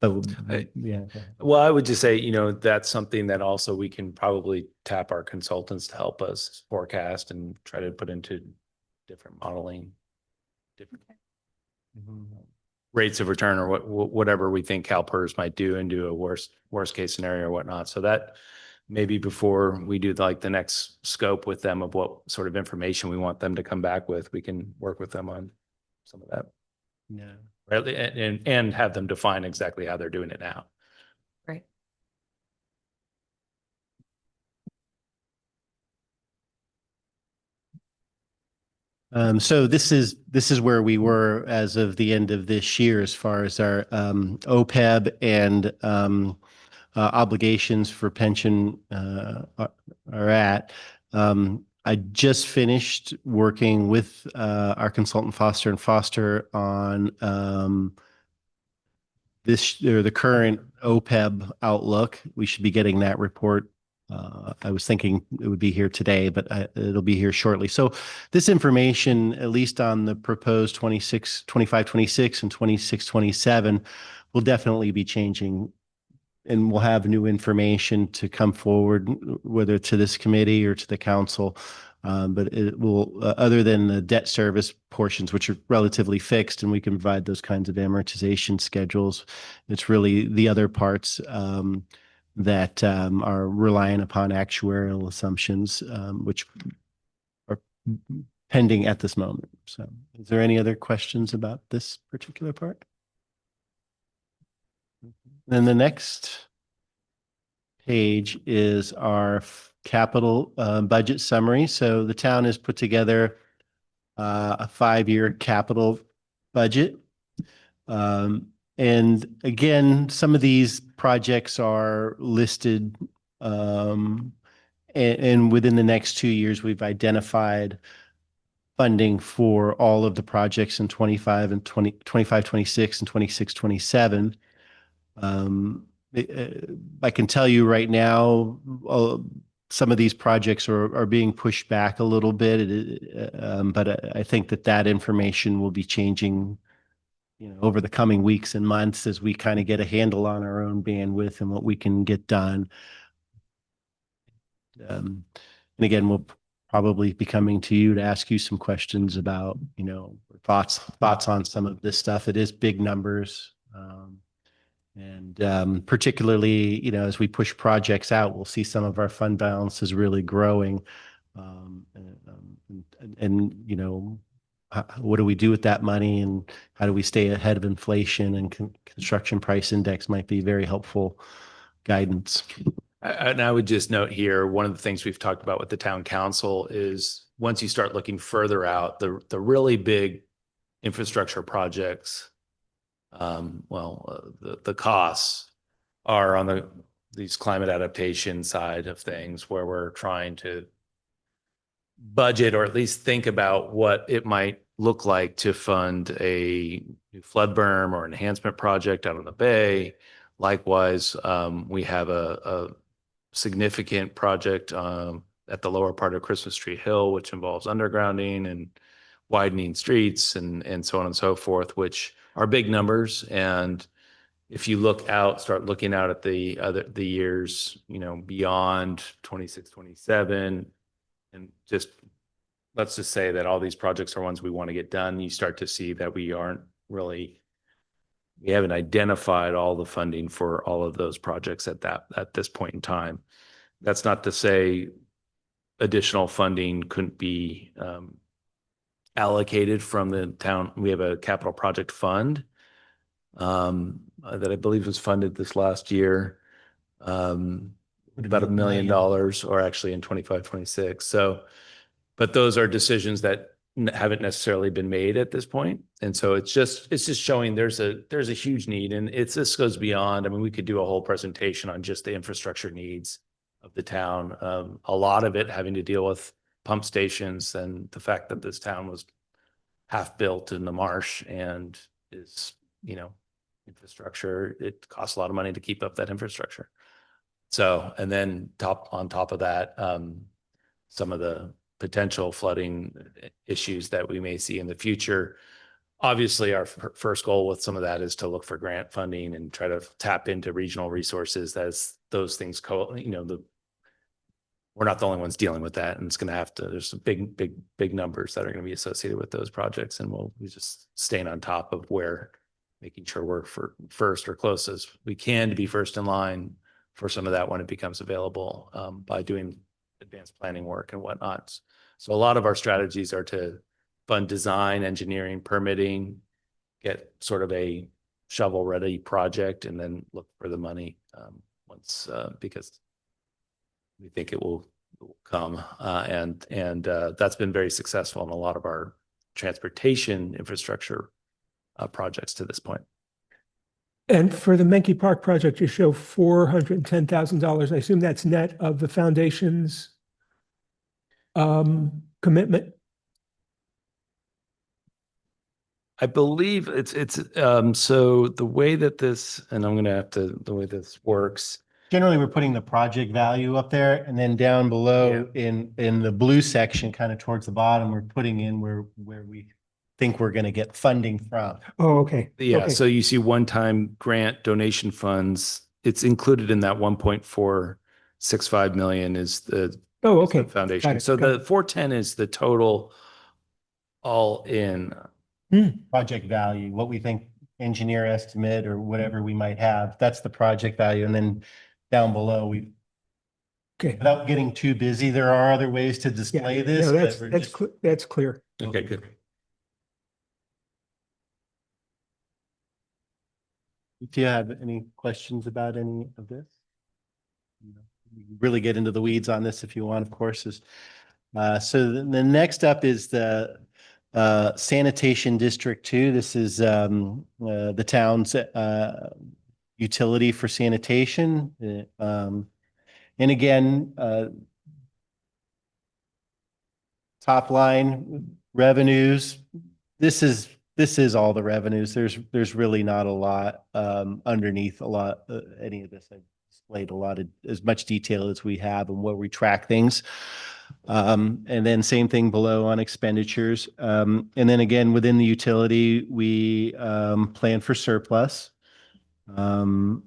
But yeah. Well, I would just say, that's something that also we can probably tap our consultants to help us forecast and try to put into different modeling, different rates of return or whatever we think CalPERS might do and do a worst case scenario or whatnot. So that maybe before we do like the next scope with them of what sort of information we want them to come back with, we can work with them on some of that. Yeah. Right. And have them define exactly how they're doing it now. Right. So this is where we were as of the end of this year, as far as our OPEB and obligations for pension are at. I just finished working with our consultant Foster and Foster on the current OPEB outlook. We should be getting that report. I was thinking it would be here today, but it'll be here shortly. So this information, at least on the proposed 25, 26 and 26, 27, will definitely be changing, and we'll have new information to come forward, whether to this committee or to the council. But it will, other than the debt service portions, which are relatively fixed, and we can provide those kinds of amortization schedules. It's really the other parts that are relying upon actuarial assumptions, which are pending at this moment. So is there any other questions about this particular part? Then the next page is our capital budget summary. So the town has put together a 5-year capital budget. And again, some of these projects are listed, and within the next 2 years, we've identified funding for all of the projects in 25 and 25, 26 and 26, 27. I can tell you right now, some of these projects are being pushed back a little bit, but I think that information will be changing, over the coming weeks and months as we kind of get a handle on our own bandwidth and what we can get done. And again, we'll probably be coming to you to ask you some questions about, thoughts on some of this stuff. It is big numbers. And particularly, as we push projects out, we'll see some of our fund balances really growing. What do we do with that money, and how do we stay ahead of inflation? And construction price index might be very helpful guidance. And I would just note here, one of the things we've talked about with the town council is once you start looking further out, the really big infrastructure projects, the costs are on these climate adaptation side of things, where we're trying to budget or at least think about what it might look like to fund a new flood berm or enhancement project out on the bay, Likewise, we have a significant project at the lower part of Christmas Tree Hill, which involves undergrounding and widening streets and so on and so forth, which are big numbers. And if you look out, start looking out at the years, beyond 26, 27, and let's just say that all these projects are ones we want to get done, you start to see that we haven't identified all the funding for all of those projects at this point in time. That's not to say additional funding couldn't be allocated from the town. We have a capital project fund that I believe was funded this last year, about $1 million, or actually in 25, 26. But those are decisions that haven't necessarily been made at this point. And so it's just showing there's a huge need, and this goes beyond. I mean, we could do a whole presentation on just the infrastructure needs of the town. A lot of it having to deal with pump stations and the fact that this town was half built in the marsh and is, infrastructure. It costs a lot of money to keep up that infrastructure. So, and then on top of that, some of the potential flooding issues that we may see in the future. Obviously, our first goal with some of that is to look for grant funding and try to tap into regional resources as those things we're not the only ones dealing with that, and it's going to there's some big numbers that are going to be associated with those projects, and we'll just staying on top of making sure we're first or close as we can to be first in line for some of that when it becomes available, by doing advanced planning work and whatnot. So a lot of our strategies are to fund design, engineering, permitting, get sort of a shovel-ready project, and then look for the money once, because we think it will come, and that's been very successful in a lot of our transportation infrastructure projects to this point. And for the Menke Park project, you show $410,000. I assume that's net of the foundation's commitment. I believe it's so the way that the way this works. Generally, we're putting the project value up there, and then down below in the blue section, kind of towards the bottom, we're putting in where we think we're going to get funding from. Oh, okay. Yeah. Okay. So you see one-time grant donation funds. It's included in that 1.465 million is the foundation. Got it, So got the 410 is the total all in. Project value, what we think engineer estimate or whatever we might have, that's the project value. And then down below, without getting too busy, there are other ways to display this. No, that's clear. Okay, good. Do you have any questions about any of this? We can really get into the weeds on this if you want, of course. So the next up is the Sanitation District 2. This is the town's utility for sanitation. And again, top line revenues. This is all the revenues. There's really not a lot underneath any of this. I've displayed as much detail as we have and where we track things. And then same thing below on expenditures. And then again, within the utility, we plan for surplus. And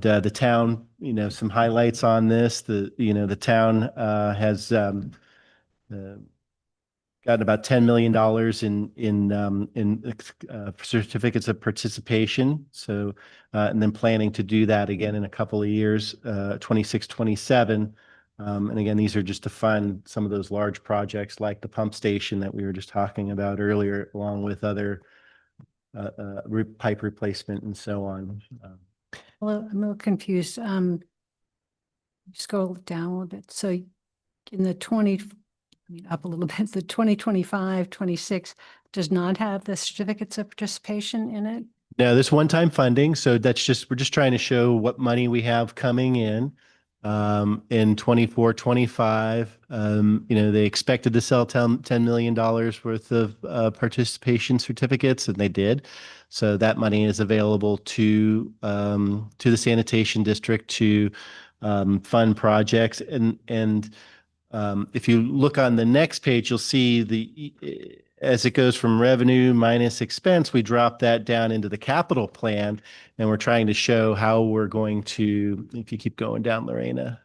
the town, some highlights on this, the town has gotten about $10 million in certificates of participation. So, and then planning to do that again in a couple of years, 26, 27. And again, these are just to fund some of those large projects like the pump station that we were just talking about earlier, along with other pipe replacement and so on. Well, I'm a little confused. Scroll down a little bit. So in the up a little bit, the 2025, 26 does not have the certificates of participation in it? No, this one-time funding. So we're just trying to show what money we have coming in. In 24, 25, they expected to sell $10 million worth of participation certificates, and they did. So that money is available to the sanitation district to fund projects. And if you look on the next page, you'll see as it goes from revenue minus expense, we drop that down into the capital plan, and we're trying to show how we're going to, if you keep going down, Lorena.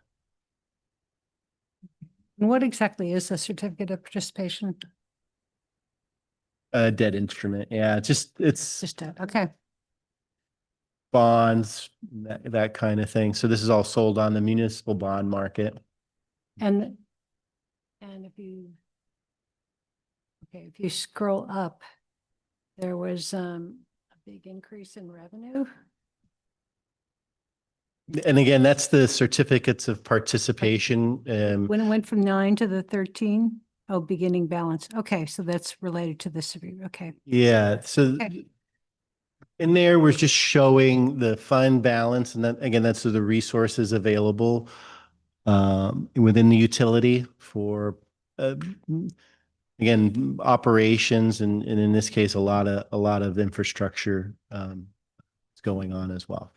And what exactly is a certificate of participation? A debt instrument. Yeah, it's Just that, okay. bonds, that kind of thing. So this is all sold on the municipal bond market. And if you scroll up, there was a big increase in revenue. And again, that's the certificates of participation. When it went from 9 to the 13, oh, beginning balance. Okay, so that's related to this. Okay. Yeah, so Okay. in there, we're just showing the fund balance, and then again, that's the resources available within the utility for again operations, and in this case, a lot of infrastructure is going on as well.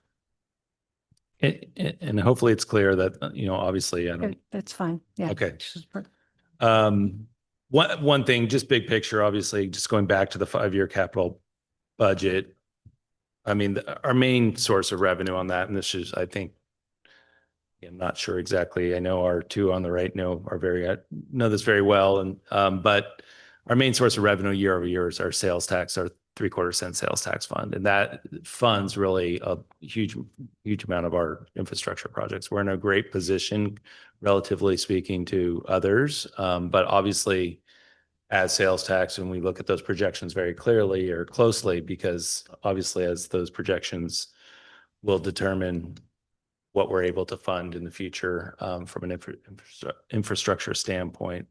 And hopefully it's clear that, obviously I don't. Okay, that's fine. Yeah. Okay. One thing, just big picture, obviously, just going back to the 5-year capital budget. I mean, our main source of revenue on that, and this is, I think, I'm not sure exactly. I know our two on the right know this very well. And, but our main source of revenue year over year is our sales tax, our 3/4 cent sales tax fund. And that funds really a huge amount of our infrastructure projects. We're in a great position, relatively speaking, to others. But obviously, as sales tax, and we look at those projections very clearly or closely, because obviously as those projections will determine what we're able to fund in the future from an infrastructure standpoint.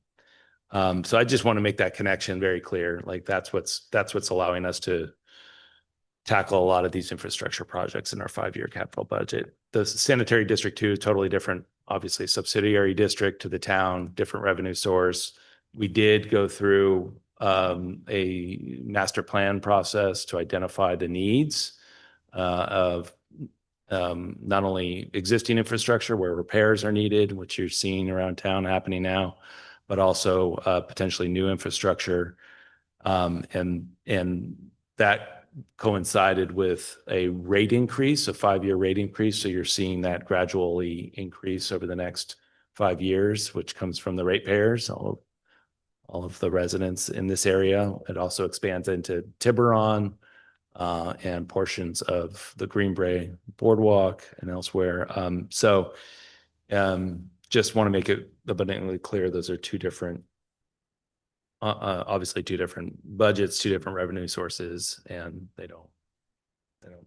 So I just want to make that connection very clear. Like that's what's allowing us to tackle a lot of these infrastructure projects in our 5-year capital budget. The sanitary district 2 is totally different, obviously subsidiary district to the town, different revenue source. We did go through a master plan process to identify the needs of not only existing infrastructure where repairs are needed, which you're seeing around town happening now, but also potentially new infrastructure. And that coincided with a rate increase, a 5-year rate increase. So you're seeing that gradually increase over the next 5 years, which comes from the ratepayers, all of the residents in this area. It also expands into Tiburon and portions of the Greenbrae Boardwalk and elsewhere. Just want to make it abundantly clear, those are obviously two different budgets, two different revenue sources, and they don't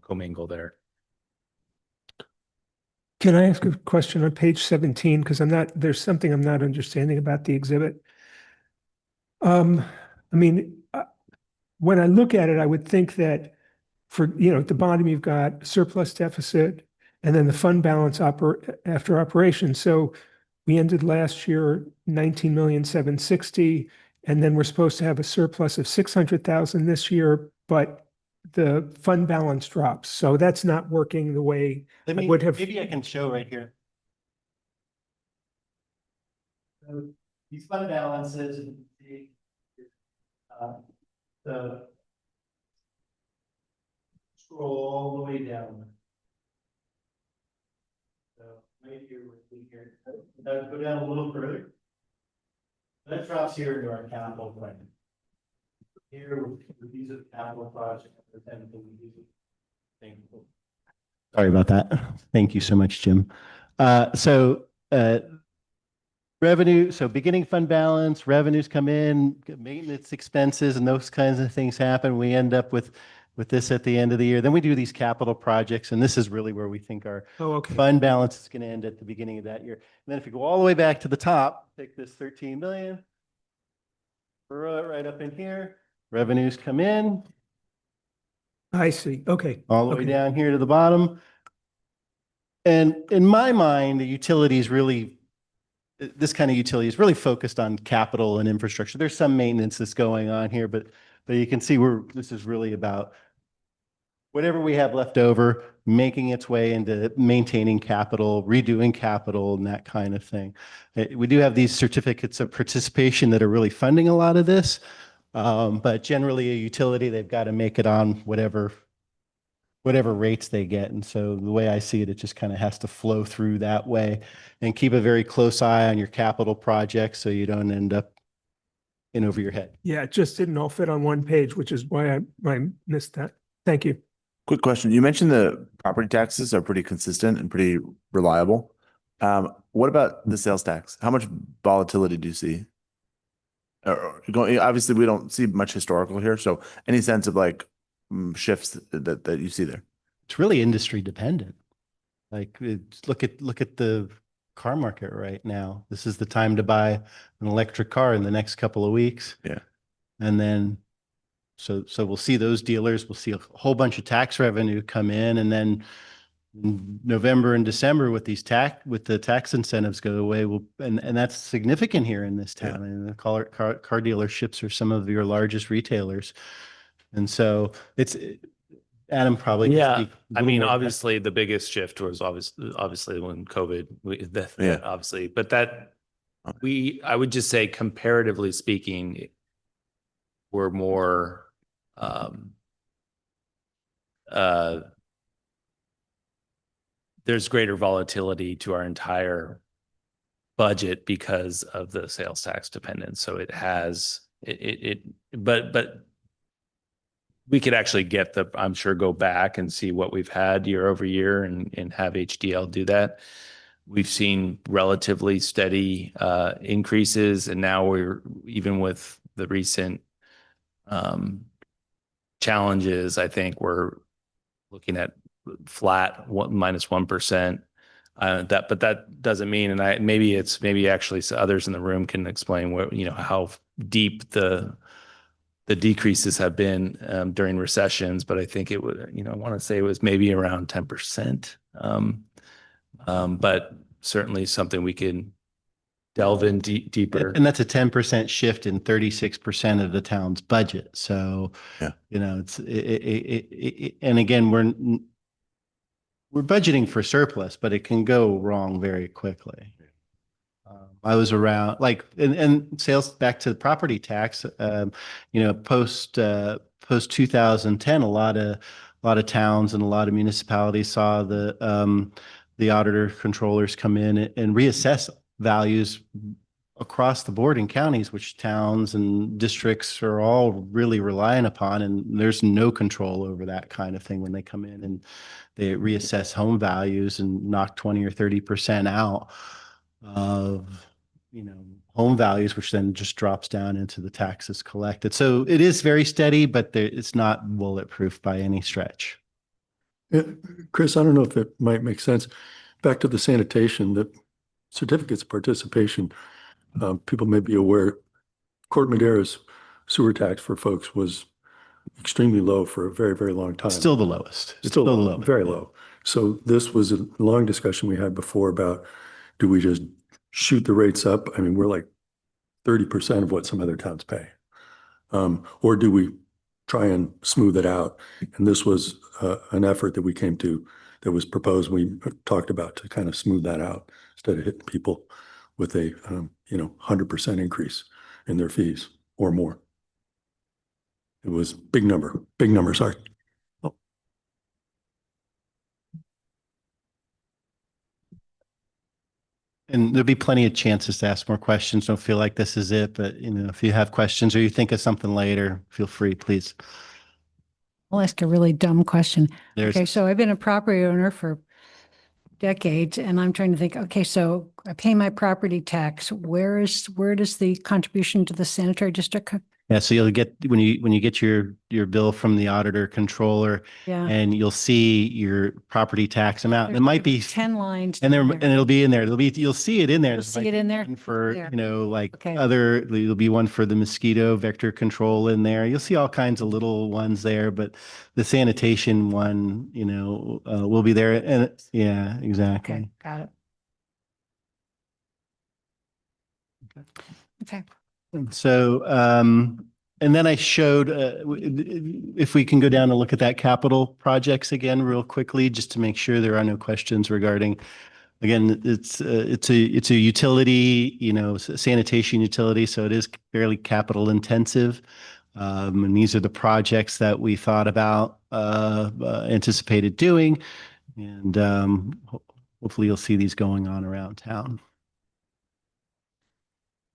commingle there. Can I ask a question on page 17? Because there's something I'm not understanding about the exhibit. I mean, when I look at it, I would think that for, at the bottom, you've got surplus deficit and then the fund balance after operation. So we ended last year 19,760,000, and then we're supposed to have a surplus of 600,000 this year, but the fund balance drops. So that's not working the way I would have. Maybe I can show right here. So these fund balances, the scroll all the way down. So right here, go down a little further. That drops here into our capital plan. Here, these are capital projects. Sorry about that. Thank you so much, Jim. Revenue, so beginning fund balance, revenues come in, maintenance expenses, and those kinds of things happen. We end up with this at the end of the year. Then we do these capital projects, and this is really where we think our fund balance is going to end at the beginning of that year. And then if you go all the way back to the top, take this 13 million, throw it right up in here, revenues come in. I see. Okay. All the way down here to the bottom. And in my mind, the utilities really, this kind of utility is really focused on capital and infrastructure. There's some maintenance that's going on here, but you can see this is really about whatever we have left over, making its way into maintaining capital, redoing capital, and that kind of thing. We do have these certificates of participation that are really funding a lot of this. But generally a utility, they've got to make it on whatever rates they get. And so the way I see it, it just kind of has to flow through that way and keep a very close eye on your capital projects so you don't end up in over your head. Yeah, it just didn't all fit on one page, which is why I missed that. Thank you. Quick question. You mentioned the property taxes are pretty consistent and pretty reliable. What about the sales tax? How much volatility do you see? Obviously, we don't see much historical here. So any sense of like shifts that you see there? It's really industry dependent. Like look at the car market right now. This is the time to buy an electric car in the next couple of weeks. Yeah. And then so we'll see those dealers, we'll see a whole bunch of tax revenue come in, and then in November and December with the tax incentives go away. And that's significant here in this town. Yeah. And the car dealerships are some of your largest retailers. And so Adam probably can Yeah, speak a I little mean, more. obviously the biggest shift was obviously when COVID, Yeah. obviously, but I would just say comparatively speaking, we're more, there's greater volatility to our entire budget because of the sales tax dependence. So but we could actually I'm sure go back and see what we've had year over year and have HDL do that. We've seen relatively steady increases, and now we're even with the recent challenges, I think we're looking at flat -1%. But that doesn't mean, and maybe actually others in the room can explain how deep the decreases have been during recessions. But I think it would, I want to say it was maybe around 10%. But certainly something we can delve in deeper. And that's a 10% shift in 36% of the town's budget. So, yeah, and again, we're budgeting for surplus, but it can go wrong very quickly. I was around and sales back to the property tax, post 2010, a lot of towns and a lot of municipalities saw the auditor controllers come in and reassess values across the board in counties, which towns and districts are all really relying upon. And there's no control over that kind of thing when they come in and they reassess home values and knock 20 or 30% out of, home values, which then just drops down into the taxes collected. So it is very steady, but it's not bulletproof by any stretch. Yeah, Chris, I don't know if it might make sense. Back to the sanitation, the certificates of participation, people may be aware, Corte Madera's sewer tax for folks was extremely low for a very, very long time. Still the lowest. It's still the lowest. Very low. So this was a long discussion we had before about, do we just shoot the rates up? I mean, we're like 30% of what some other towns pay. Or do we try and smooth it out? And this was an effort that we came to, that was proposed, we talked about, to kind of smooth that out instead of hitting people with a 100% increase in their fees or more. It was big number, sorry. Oh. And there'll be plenty of chances to ask more questions. Don't feel like this is it, but if you have questions or you think of something later, feel free, please. I'll ask a really dumb question. There's- Okay, so I've been a property owner for decades, and I'm trying to think, okay, so I pay my property tax. Where does the contribution to the sanitary district Yeah, so you'll get when you get your bill from the auditor controller, Yeah. and you'll see your property tax amount. It might be 10 lines. and down there, and it'll be in there. You'll see it in there. You'll There's see like it in there? one for, There. like Okay. there'll be one for the mosquito vector control in there. You'll see all kinds of little ones there, but the sanitation one, will be there. And yeah, exactly. Okay, got it. Okay. So, and then I showed, if we can go down and look at that capital projects again real quickly, just to make sure there are no questions regarding, again, it's a utility, sanitation utility, so it is fairly capital intensive. And these are the projects that we thought about, anticipated doing, and hopefully you'll see these going on around town.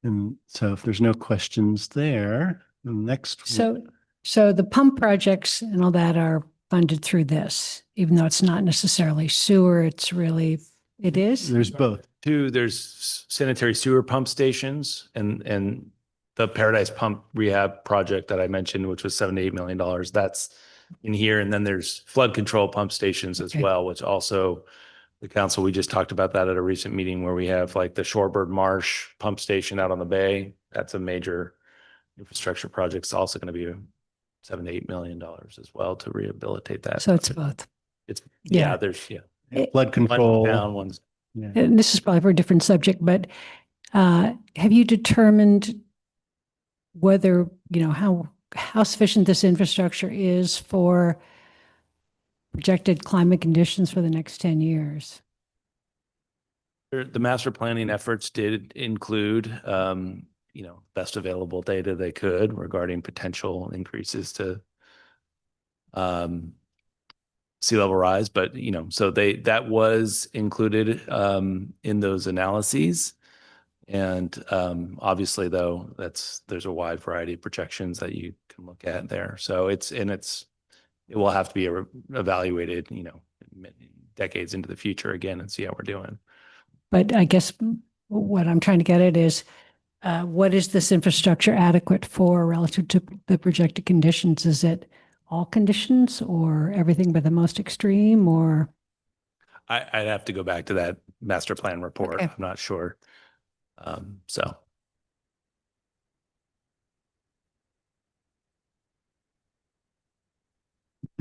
And so if there's no questions there, the next. So the pump projects and all that are funded through this, even though it's not necessarily sewer, it is? There's both. There's sanitary sewer pump stations and the Paradise Pump Rehab project that I mentioned, which was $7 to $8 million. That's in here. And then there's flood control pump stations as Okay. well, which also the council, we just talked about that at a recent meeting where we have like the Shorebird Marsh pump station out on the bay. That's a major infrastructure project. It's also going to be $7 to $8 million as well to rehabilitate that. So it's both. Yeah, It- Flood control. down ones. Yeah. And this is probably for a different subject, but have you determined whether, how sufficient this infrastructure is for projected climate conditions for the next 10 years? The master planning efforts did include, best available data they could regarding potential increases to sea level rise. But, so that was included in those analyses. And obviously, though, there's a wide variety of projections that you can look at there. So it will have to be evaluated, decades into the future again and see how we're doing. But I guess what I'm trying to get at is, what is this infrastructure adequate for relative to the projected conditions? Is it all conditions or everything but the most extreme, or? I'd have to go back to that master plan report. Okay. I'm not sure. So.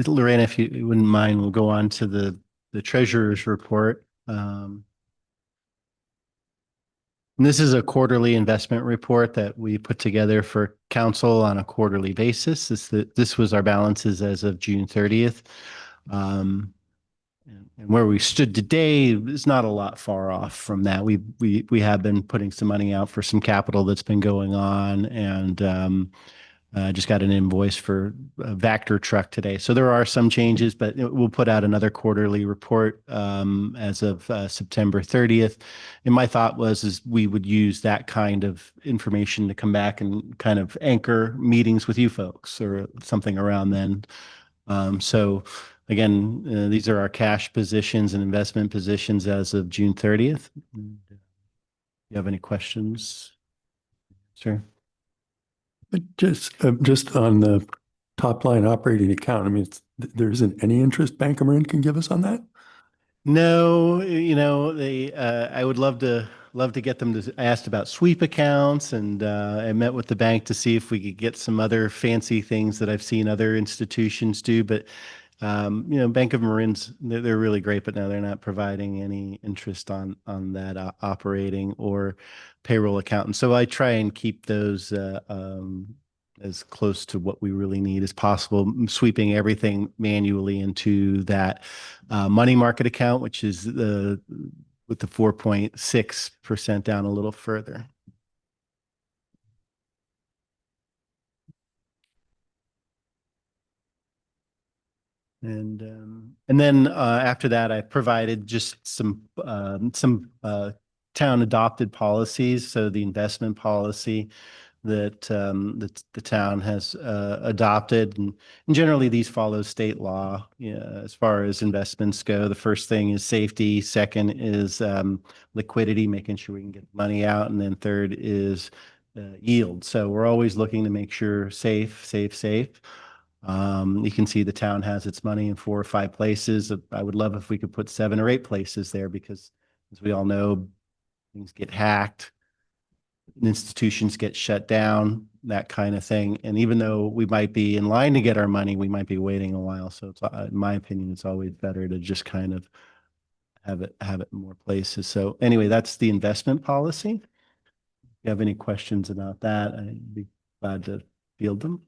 Lorraine, if you wouldn't mind, we'll go on to the treasurer's report. And this is a quarterly investment report that we put together for council on a quarterly basis. This was our balances as of June 30th. And where we stood today is not a lot far off from that. We have been putting some money out for some capital that's been going on, and just got an invoice for a Vector truck today. So there are some changes, but we'll put out another quarterly report as of September 30th. And my thought is we would use that kind of information to come back and kind of anchor meetings with you folks or something around then. So again, these are our cash positions and investment positions as of June 30th. You have any questions? Sir? But just on the top line operating account, I mean, there isn't any interest Bank of Marin can give us on that? No, I would love to get them to. I asked about sweep accounts, and I met with the bank to see if we could get some other fancy things that I've seen other institutions do. But Bank of Marin's, they're really great, but no, they're not providing any interest on that operating or payroll account. And so I try and keep those as close to what we really need as possible, sweeping everything manually into that money market account, which is with the 4.6% down a little further. And then after that, I provided just some town adopted policies. So the investment policy that the town has adopted, and generally these follow state law. As far as investments go, the first thing is safety. Second is liquidity, making sure we can get money out, and then third is yield. So we're always looking to make sure safe, safe, safe. You can see the town has its money in 4 or 5 places. I would love if we could put 7 or 8 places there because, as we all know, things get hacked, institutions get shut down, that kind of thing. And even though we might be in line to get our money, we might be waiting a while. So it's, in my opinion, it's always better to just kind of have it in more places. So anyway, that's the investment policy. If you have any questions about that, I'd be glad to field them.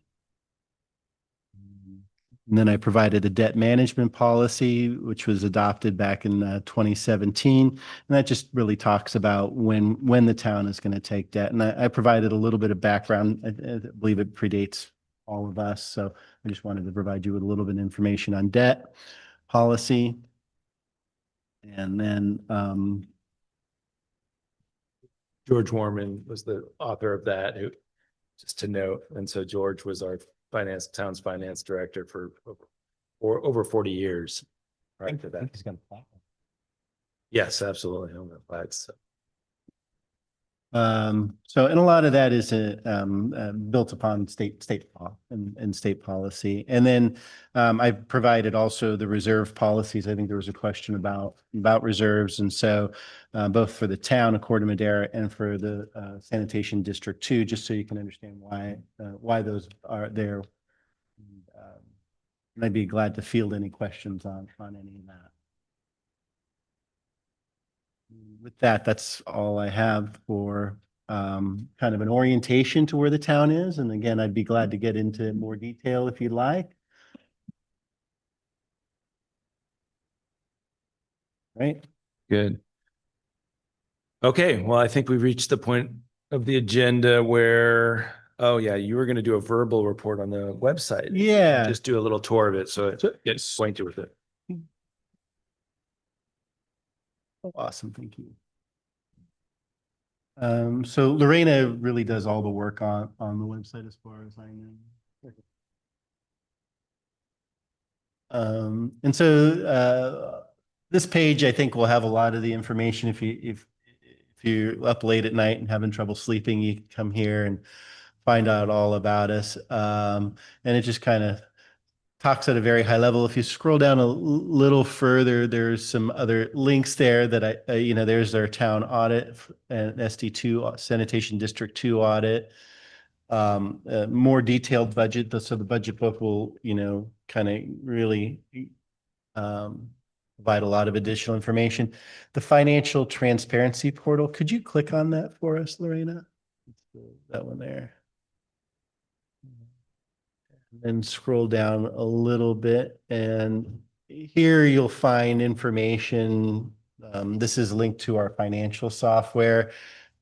And then I provided a debt management policy, which was adopted back in 2017. And that just really talks about when the town is going to take debt. And I provided a little bit of background. I believe it predates all of us. So I just wanted to provide you with a little bit of information on debt policy. And then George Warman was the author of that, who, just to note. And so George was our town's finance director for over 40 years prior to that. he's got a platform. Yes, absolutely. On the flags. So. And a lot of that is built upon state law and state policy. And then I provided also the reserve policies. I think there was a question about reserves. And so both for the town of Corte Madera and for the sanitation district too, just so you can understand why those are there. And I'd be glad to field any questions on any of that. With that, that's all I have for kind of an orientation to where the town is. And again, I'd be glad to get into more detail if you'd like. Right? Good. Okay, well, I think we've reached the point of the agenda where, oh yeah, you were going to do a verbal report on the website. Yeah. Just do a little tour of it so get acquainted with it. Awesome, thank you. So Lorena really does all the work on the website as far as I know. And so this page, I think, will have a lot of the information. If you're up late at night and having trouble sleeping, you can come here and find out all about us. And it just kind of talks at a very high level. If you scroll down a little further, there's some other links there that there's our town audit and SD2 sanitation district 2 audit. More detailed budget. So the budget book will, kind of really provide a lot of additional information. The financial transparency portal, could you click on that for us, Lorena? That one there. And scroll down a little bit, and here you'll find information. This is linked to our financial software.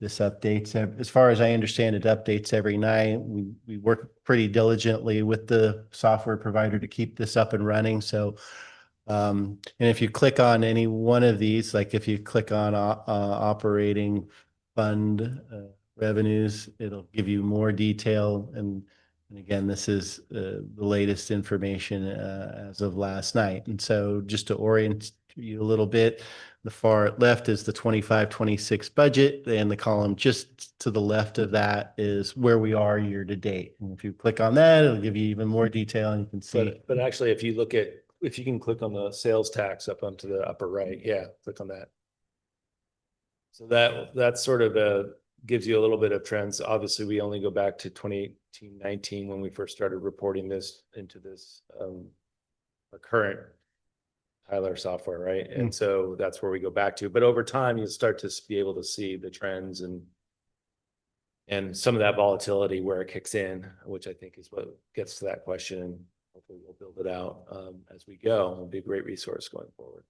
This updates, as far as I understand, it updates every night. We work pretty diligently with the software provider to keep this up and running. So, and if you click on any one of these, like if you click on operating fund revenues, it'll give you more detail. And again, this is the latest information as of last night. And so just to orient you a little bit, the far left is the 25-26 budget, and the column just to the left of that is where we are year to date. And if you click on that, it'll give you even more detail, and you can see. But actually, if you can click on the sales tax up onto the upper right, yeah, click on that. So that sort of gives you a little bit of trends. Obviously, we only go back to 2019 when we first started reporting this into this current Tyler software, right? And so that's where we go back to. But over time, you start to be able to see the trends and some of that volatility where it kicks in, which I think is what gets to that question. And hopefully, we'll build it out as we go. It'll be a great resource going forward.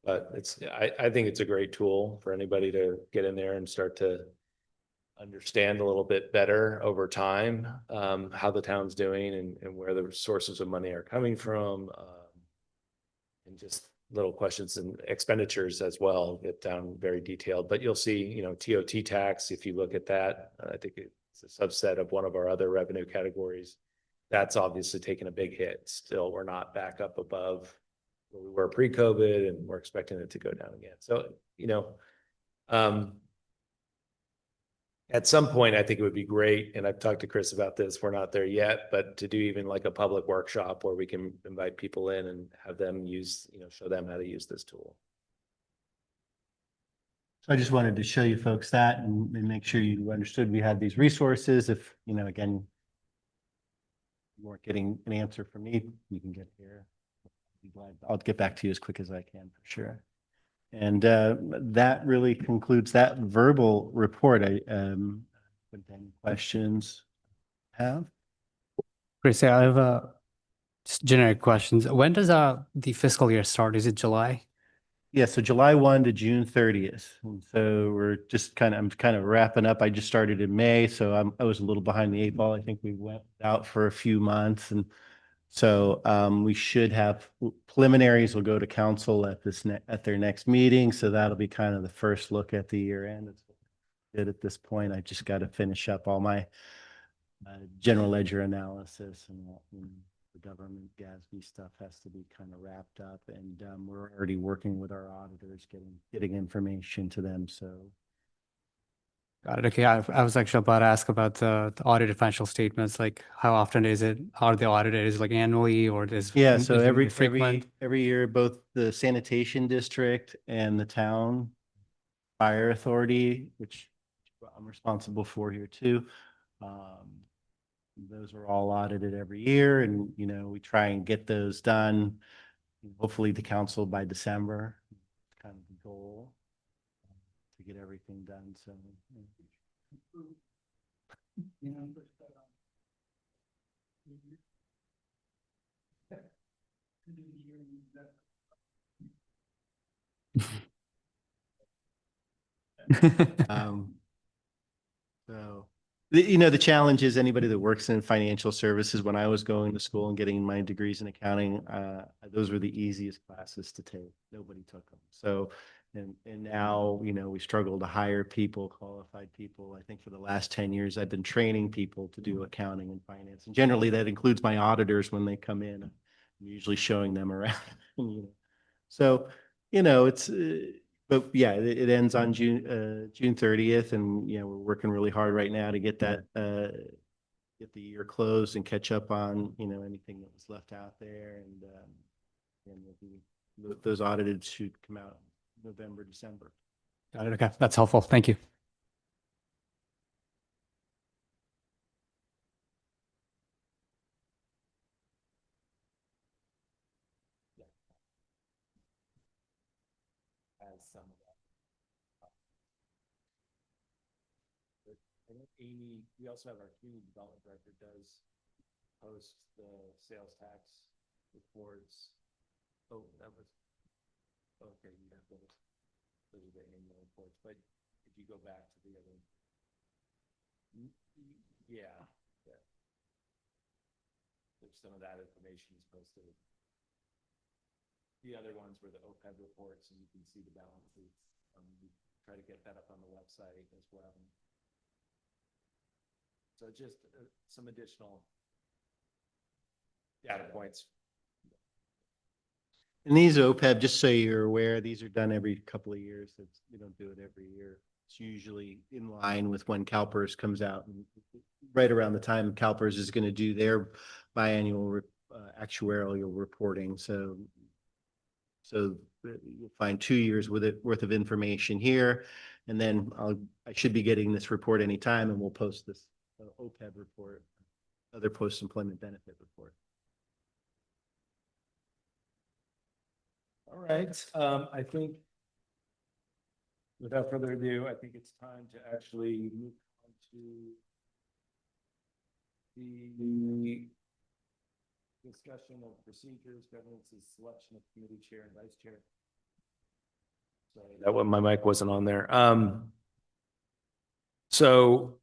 But I think it's a great tool for anybody to get in there and start to understand a little bit better over time how the town's doing and where the sources of money are coming from, and just little questions and expenditures as well get down very detailed. But you'll see, TOT tax, if you look at that, I think it's a subset of one of our other revenue categories. That's obviously taken a big hit. Still, we're not back up above where we were pre-COVID, and we're expecting it to go down again. So, At some point, I think it would be great, and I've talked to Chris about this, we're not there yet, but to do even like a public workshop where we can invite people in and have them use, show them how to use this tool. So I just wanted to show you folks that and make sure you understood we had these resources. If, again, you weren't getting an answer from me, you can get here. I'll get back to you as quick as I can for sure. And that really concludes that verbal report. Would any questions have? Chris, I have just generic questions. When does the fiscal year start? Is it July? Yeah, so July 1 to June 30th. And so I'm kind of wrapping up. I just started in May, so I was a little behind the eight ball. I think we went out for a few months. And so we should have preliminaries will go to council at their next meeting. So that'll be kind of the first look at the year end. It's what I did at this point. I just got to finish up all my general ledger analysis and the government GASB stuff has to be kind of wrapped up, and we're already working with our auditors, getting information to them. So Got it. Okay. I was actually about to ask about the audited financial statements. Like, how often are they audited? Is it like annually, or yeah, is so it every frequent? every year, both the sanitation district and the town fire authority, which I'm responsible for here too. Those are all audited every year, and we try and get those done. Hopefully, the council by December. It's kind of the goal to get everything done. So. So the challenge is anybody that works in financial services. When I was going to school and getting my degrees in accounting, those were the easiest classes to take. Nobody took them. So, and now, we struggle to hire people, qualified people. I think for the last 10 years, I've been training people to do accounting and finance. And generally that includes my auditors when they come in. I'm usually showing them around. So, it's, but yeah, it ends on June 30th, and we're working really hard right now to get that get the year closed and catch up on anything that was left out there, and those audited should come out November, December. Got it. Okay. That's helpful. Thank you. As some of that. But I think Amy, we also have our community development director does post the sales tax reports. Oh, that was, okay, you have those are the annual reports, but if you go back to the other, yeah, there's some of that information is posted. The other ones were the OPEB reports, and you can see the balances. We try to get that up on the website as well. So just some additional data points. And these OPEB, just so you're aware, these are done every couple of years. We don't do it every year. It's usually in line with when CalPERS comes out, and right around the time CalPERS is going to do their biannual actuarial reporting. So you'll find 2 years worth of information here, and then I should be getting this report anytime, and we'll post this OPEB report, other post-employment benefit report. All right. I think without further ado, I think it's time to actually move on to the discussion of procedures, governance, selection of committee chair and vice chair. Sorry, that one, my mic wasn't on there. So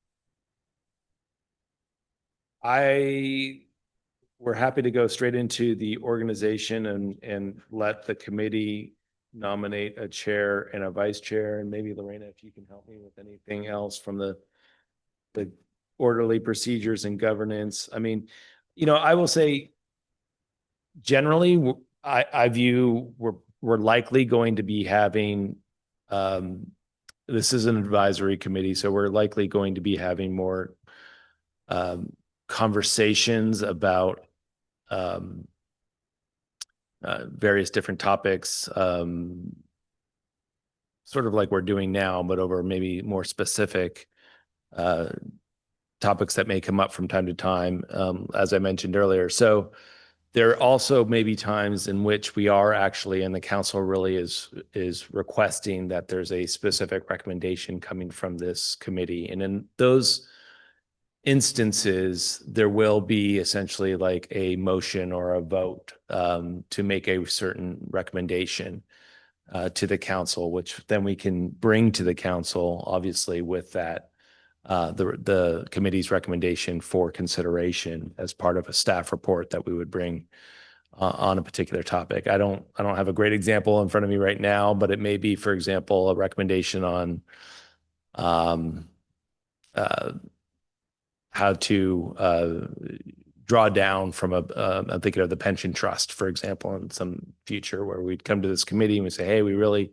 we're happy to go straight into the organization and let the committee nominate a chair and a vice chair. And maybe Lorena, if you can help me with anything else from the orderly procedures and governance. I mean, I will say generally, I view we're likely going to be having this is an advisory committee, so we're likely going to be having more conversations about various different topics, sort of like we're doing now, but over maybe more specific topics that may come up from time to time, as I mentioned earlier. So there also may be times in which we are actually, and the council really is requesting that there's a specific recommendation coming from this committee. And in those instances, there will be essentially like a motion or a vote to make a certain recommendation to the council, which then we can bring to the council, obviously, with that the committee's recommendation for consideration as part of a staff report that we would bring on a particular topic. I don't have a great example in front of me right now, but it may be, for example, a recommendation on how to draw down from I'm thinking of the pension trust, for example, in some future where we'd come to this committee and we say, hey,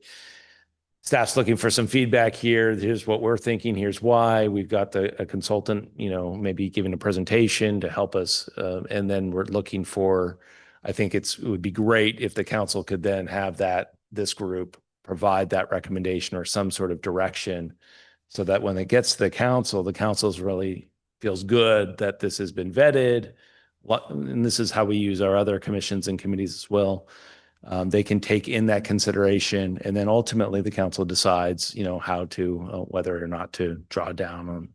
staff's looking for some feedback here. Here's what we're thinking. Here's why. We've got a consultant, maybe giving a presentation to help us. And then we're looking for, I think it would be great if the council could then have this group provide that recommendation or some sort of direction so that when it gets to the council's really feels good that this has been vetted. And this is how we use our other commissions and committees as well. They can take in that consideration, and then ultimately the council decides, how to, whether or not to draw down on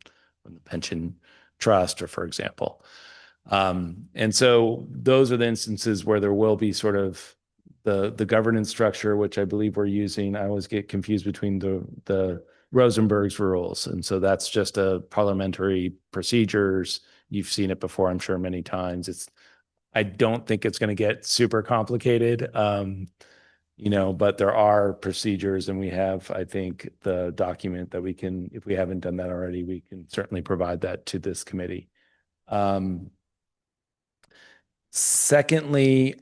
the pension trust, or for example. And so those are the instances where there will be sort of the governance structure, which I believe we're using. I always get confused between the Rosenberg's rules. And so that's just a parliamentary procedures. You've seen it before, I'm sure, many times. I don't think it's going to get super complicated, but there are procedures, and we have, I think, the document that we can, if we haven't done that already, we can certainly provide that to this committee. Secondly,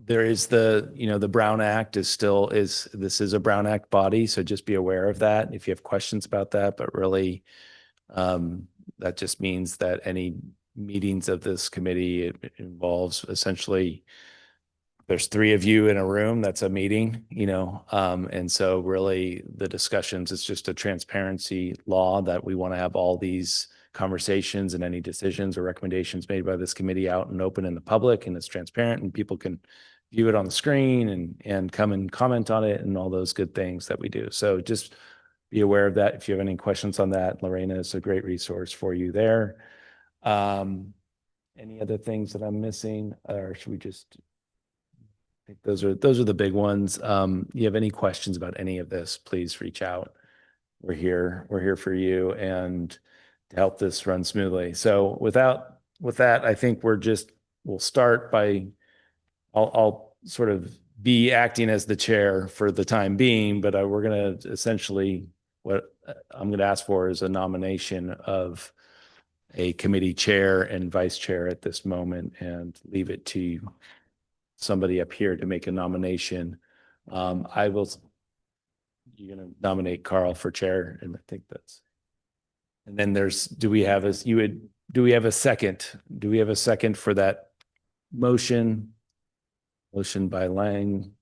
there is the Brown Act this is a Brown Act body, so just be aware of that if you have questions about that. But really, that just means that any meetings of this committee, it involves essentially, there's 3 of you in a room, that's a meeting, and so really the discussions, it's just a transparency law that we want to have all these conversations and any decisions or recommendations made by this committee out and open in the public, and it's transparent and people can view it on the screen and come and comment on it and all those good things that we do. So just be aware of that. If you have any questions on that, Lorena is a great resource for you there. Any other things that I'm missing, or should we just, I think those are the big ones. You have any questions about any of this, please reach out. We're here for you and to help this run smoothly. So with that, I think we'll start by, I'll sort of be acting as the chair for the time being, but we're going to essentially, what I'm going to ask for is a nomination of a committee chair and vice chair at this moment, and leave it to somebody up here to make a nomination. You're going to nominate Carl for chair, and I think and then do we have a second? Do we have a second for that motion? Motion by Lang.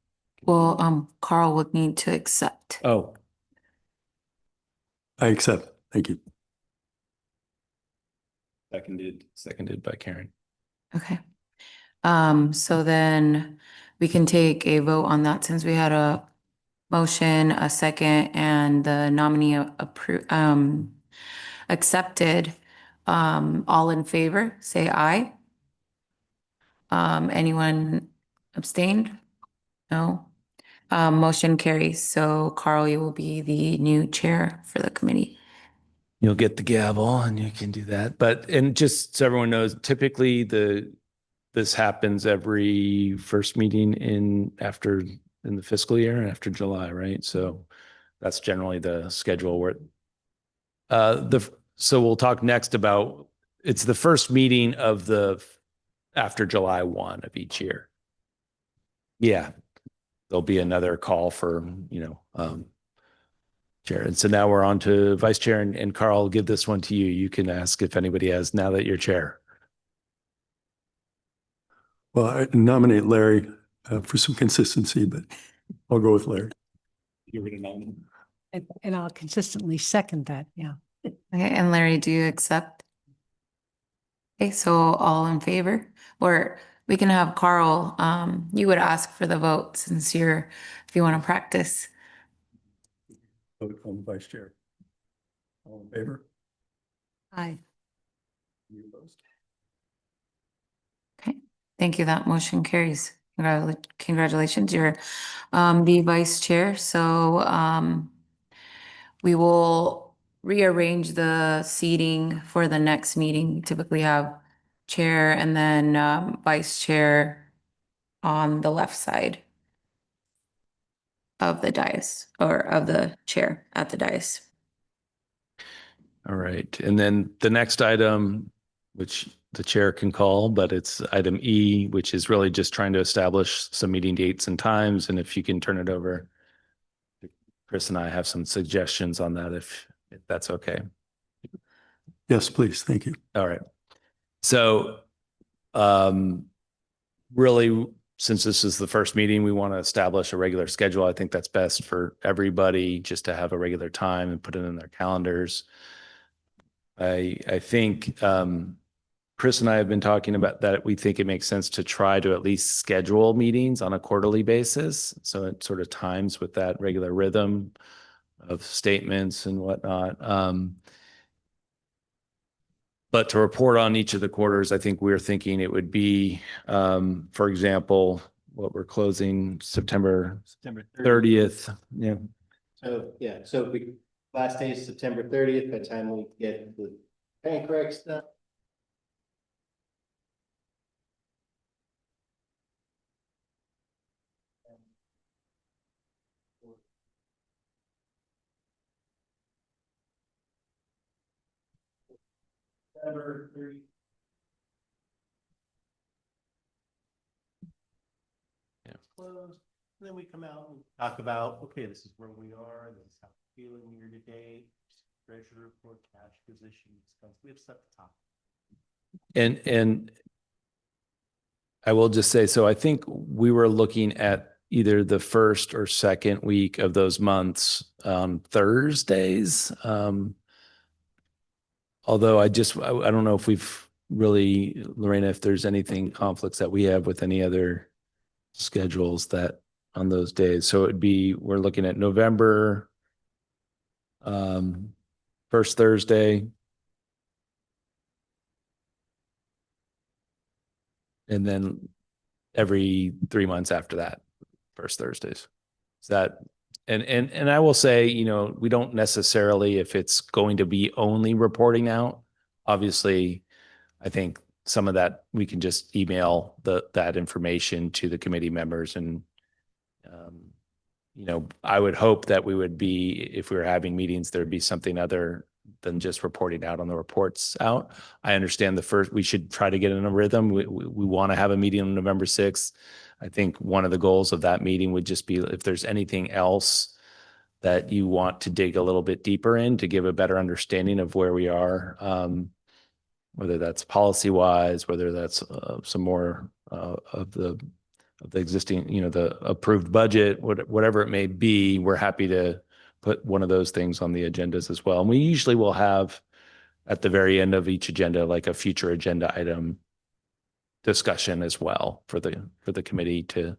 Well, Carl would need to accept. Oh, I accept. Thank you. seconded by Karen. Okay. So then we can take a vote on that since we had a motion, a second, and the nominee accepted. All in favor, say aye. Anyone abstained? No. Motion carries. So Carl, you will be the new chair for the committee. You'll get the gavel and you can do that. And just so everyone knows, typically this happens every first meeting in the fiscal year after July, right? So that's generally the schedule where so we'll talk next about, it's the first meeting after July 1 of each year. Yeah. there'll be another call for, chair. And so now we're on to vice chair, and Carl, I'll give this one to you. You can ask if anybody has now that you're chair. Well, I nominate Larry for some consistency, but I'll go with Larry. You're going to nominate. And I'll consistently second that, yeah. Okay, and Larry, do you accept? Okay, so all in favor? Or we can have Carl, you would ask for the vote since if you want to practice. Vote on the vice chair. All in favor? Aye. Any opposed? Okay, thank you. That motion carries. Congratulations, you're the vice chair. So we will rearrange the seating for the next meeting. We typically have chair and then vice chair on the left side of the dais, or of the chair at the dais. All right. And then the next item, which the chair can call, but it's item E, which is really just trying to establish some meeting dates and times. And if you can turn it over, Chris and I have some suggestions on that, if that's okay. Yes, please. Thank you. All right. So really, since this is the first meeting, we want to establish a regular schedule. I think that's best for everybody, just to have a regular time and put it in their calendars. I think Chris and I have been talking about that. We think it makes sense to try to at least schedule meetings on a quarterly basis. So it sort of times with that regular rhythm of statements and whatnot. But to report on each of the quarters, I think we're thinking it would be, for example, what we're closing September 30th. Yeah. So, yeah, so we, last day is September 30th, by the time we get the bank rec stuff. September 30th. Yeah. Closed. And then we come out and talk about, okay, this is where we are, this is how we're feeling year to date, treasury report, cash position, expense. We have stuff to talk. And I will just say, so I think we were looking at either the first or second week of those months on Thursdays. Although I don't know if we've really, Lorena, if there's anything conflicts that we have with any other schedules that on those days. So it'd be, we're looking at November, first Thursday. And then every 3 months after that, first Thursdays. Is that, and I will say, we don't necessarily, if it's going to be only reporting out, obviously, I think some of that we can just email that information to the committee members. And, I would hope that we would be, if we were having meetings, there'd be something other than just reporting out on the reports out. I understand we should try to get in a rhythm. We want to have a meeting on November 6th. I think one of the goals of that meeting would just be if there's anything else that you want to dig a little bit deeper in to give a better understanding of where we are, whether that's policy wise, whether that's some more of the existing, the approved budget, whatever it may be, we're happy to put one of those things on the agendas as well. And we usually will have at the very end of each agenda, like a future agenda item discussion as well for the committee to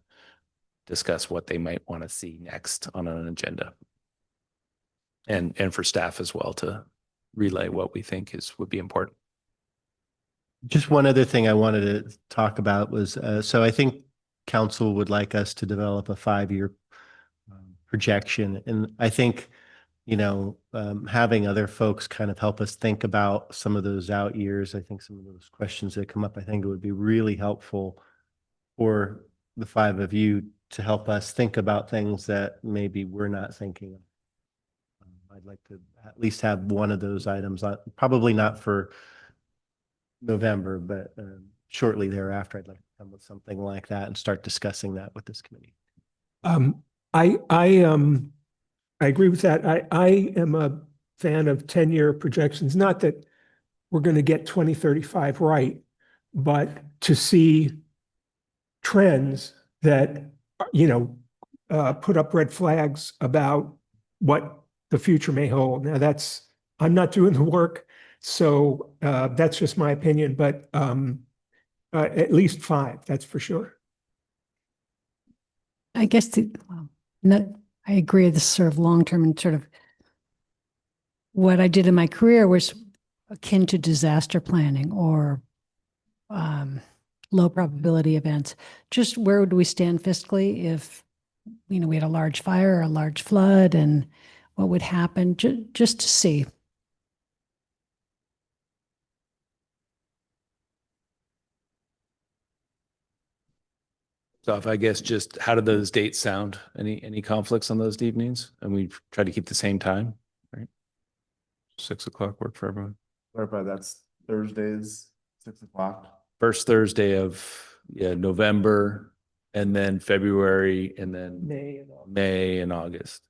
discuss what they might want to see next on an agenda. And for staff as well to relay what we think would be important. Just one other thing I wanted to talk about was, so I think council would like us to develop a 5-year projection. And I think, having other folks kind of help us think about some of those out years. I think some of those questions that come up, I think it would be really helpful for the 5 of you to help us think about things that maybe we're not thinking of. I'd like to at least have one of those items on, probably not for November, but shortly thereafter, I'd like to come with something like that and start discussing that with this committee. I agree with that. I am a fan of 10-year projections, not that we're going to get 2035 right, but to see trends that, put up red flags about what the future may hold. Now I'm not doing the work, so that's just my opinion, but at least 5, that's for sure. I guess I agree. This is sort of long-term and sort of what I did in my career was akin to disaster planning or low probability events. Just where would we stand fiscally if, we had a large fire or a large flood, and what would happen, just to see. So if I guess just how did those dates sound? Any conflicts on those evenings? And we try to keep the same time, right? 6 o'clock work for everyone. Clarify, that's Thursdays, 6 o'clock. First Thursday of November, and then February, and then May and August.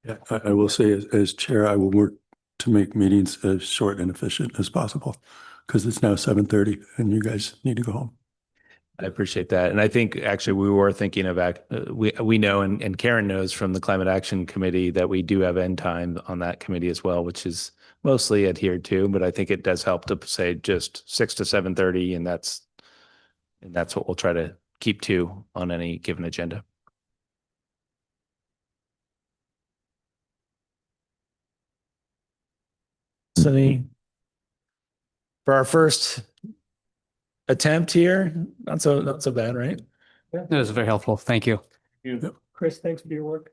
Yeah, I will say as chair, I will work to make meetings as short and efficient as possible because it's now 7:30 and you guys need to go home. I appreciate that. And I think actually we were thinking of, we know, and Karen knows from the Climate Action Committee that we do have end time on that committee as well, which is mostly adhered to, but I think it does help to say just 6 to 7:30, and that's what we'll try to keep to on any given agenda. Sunny, for our first attempt here, not so bad, right? That was very helpful. Thank you. Chris, thanks for your work.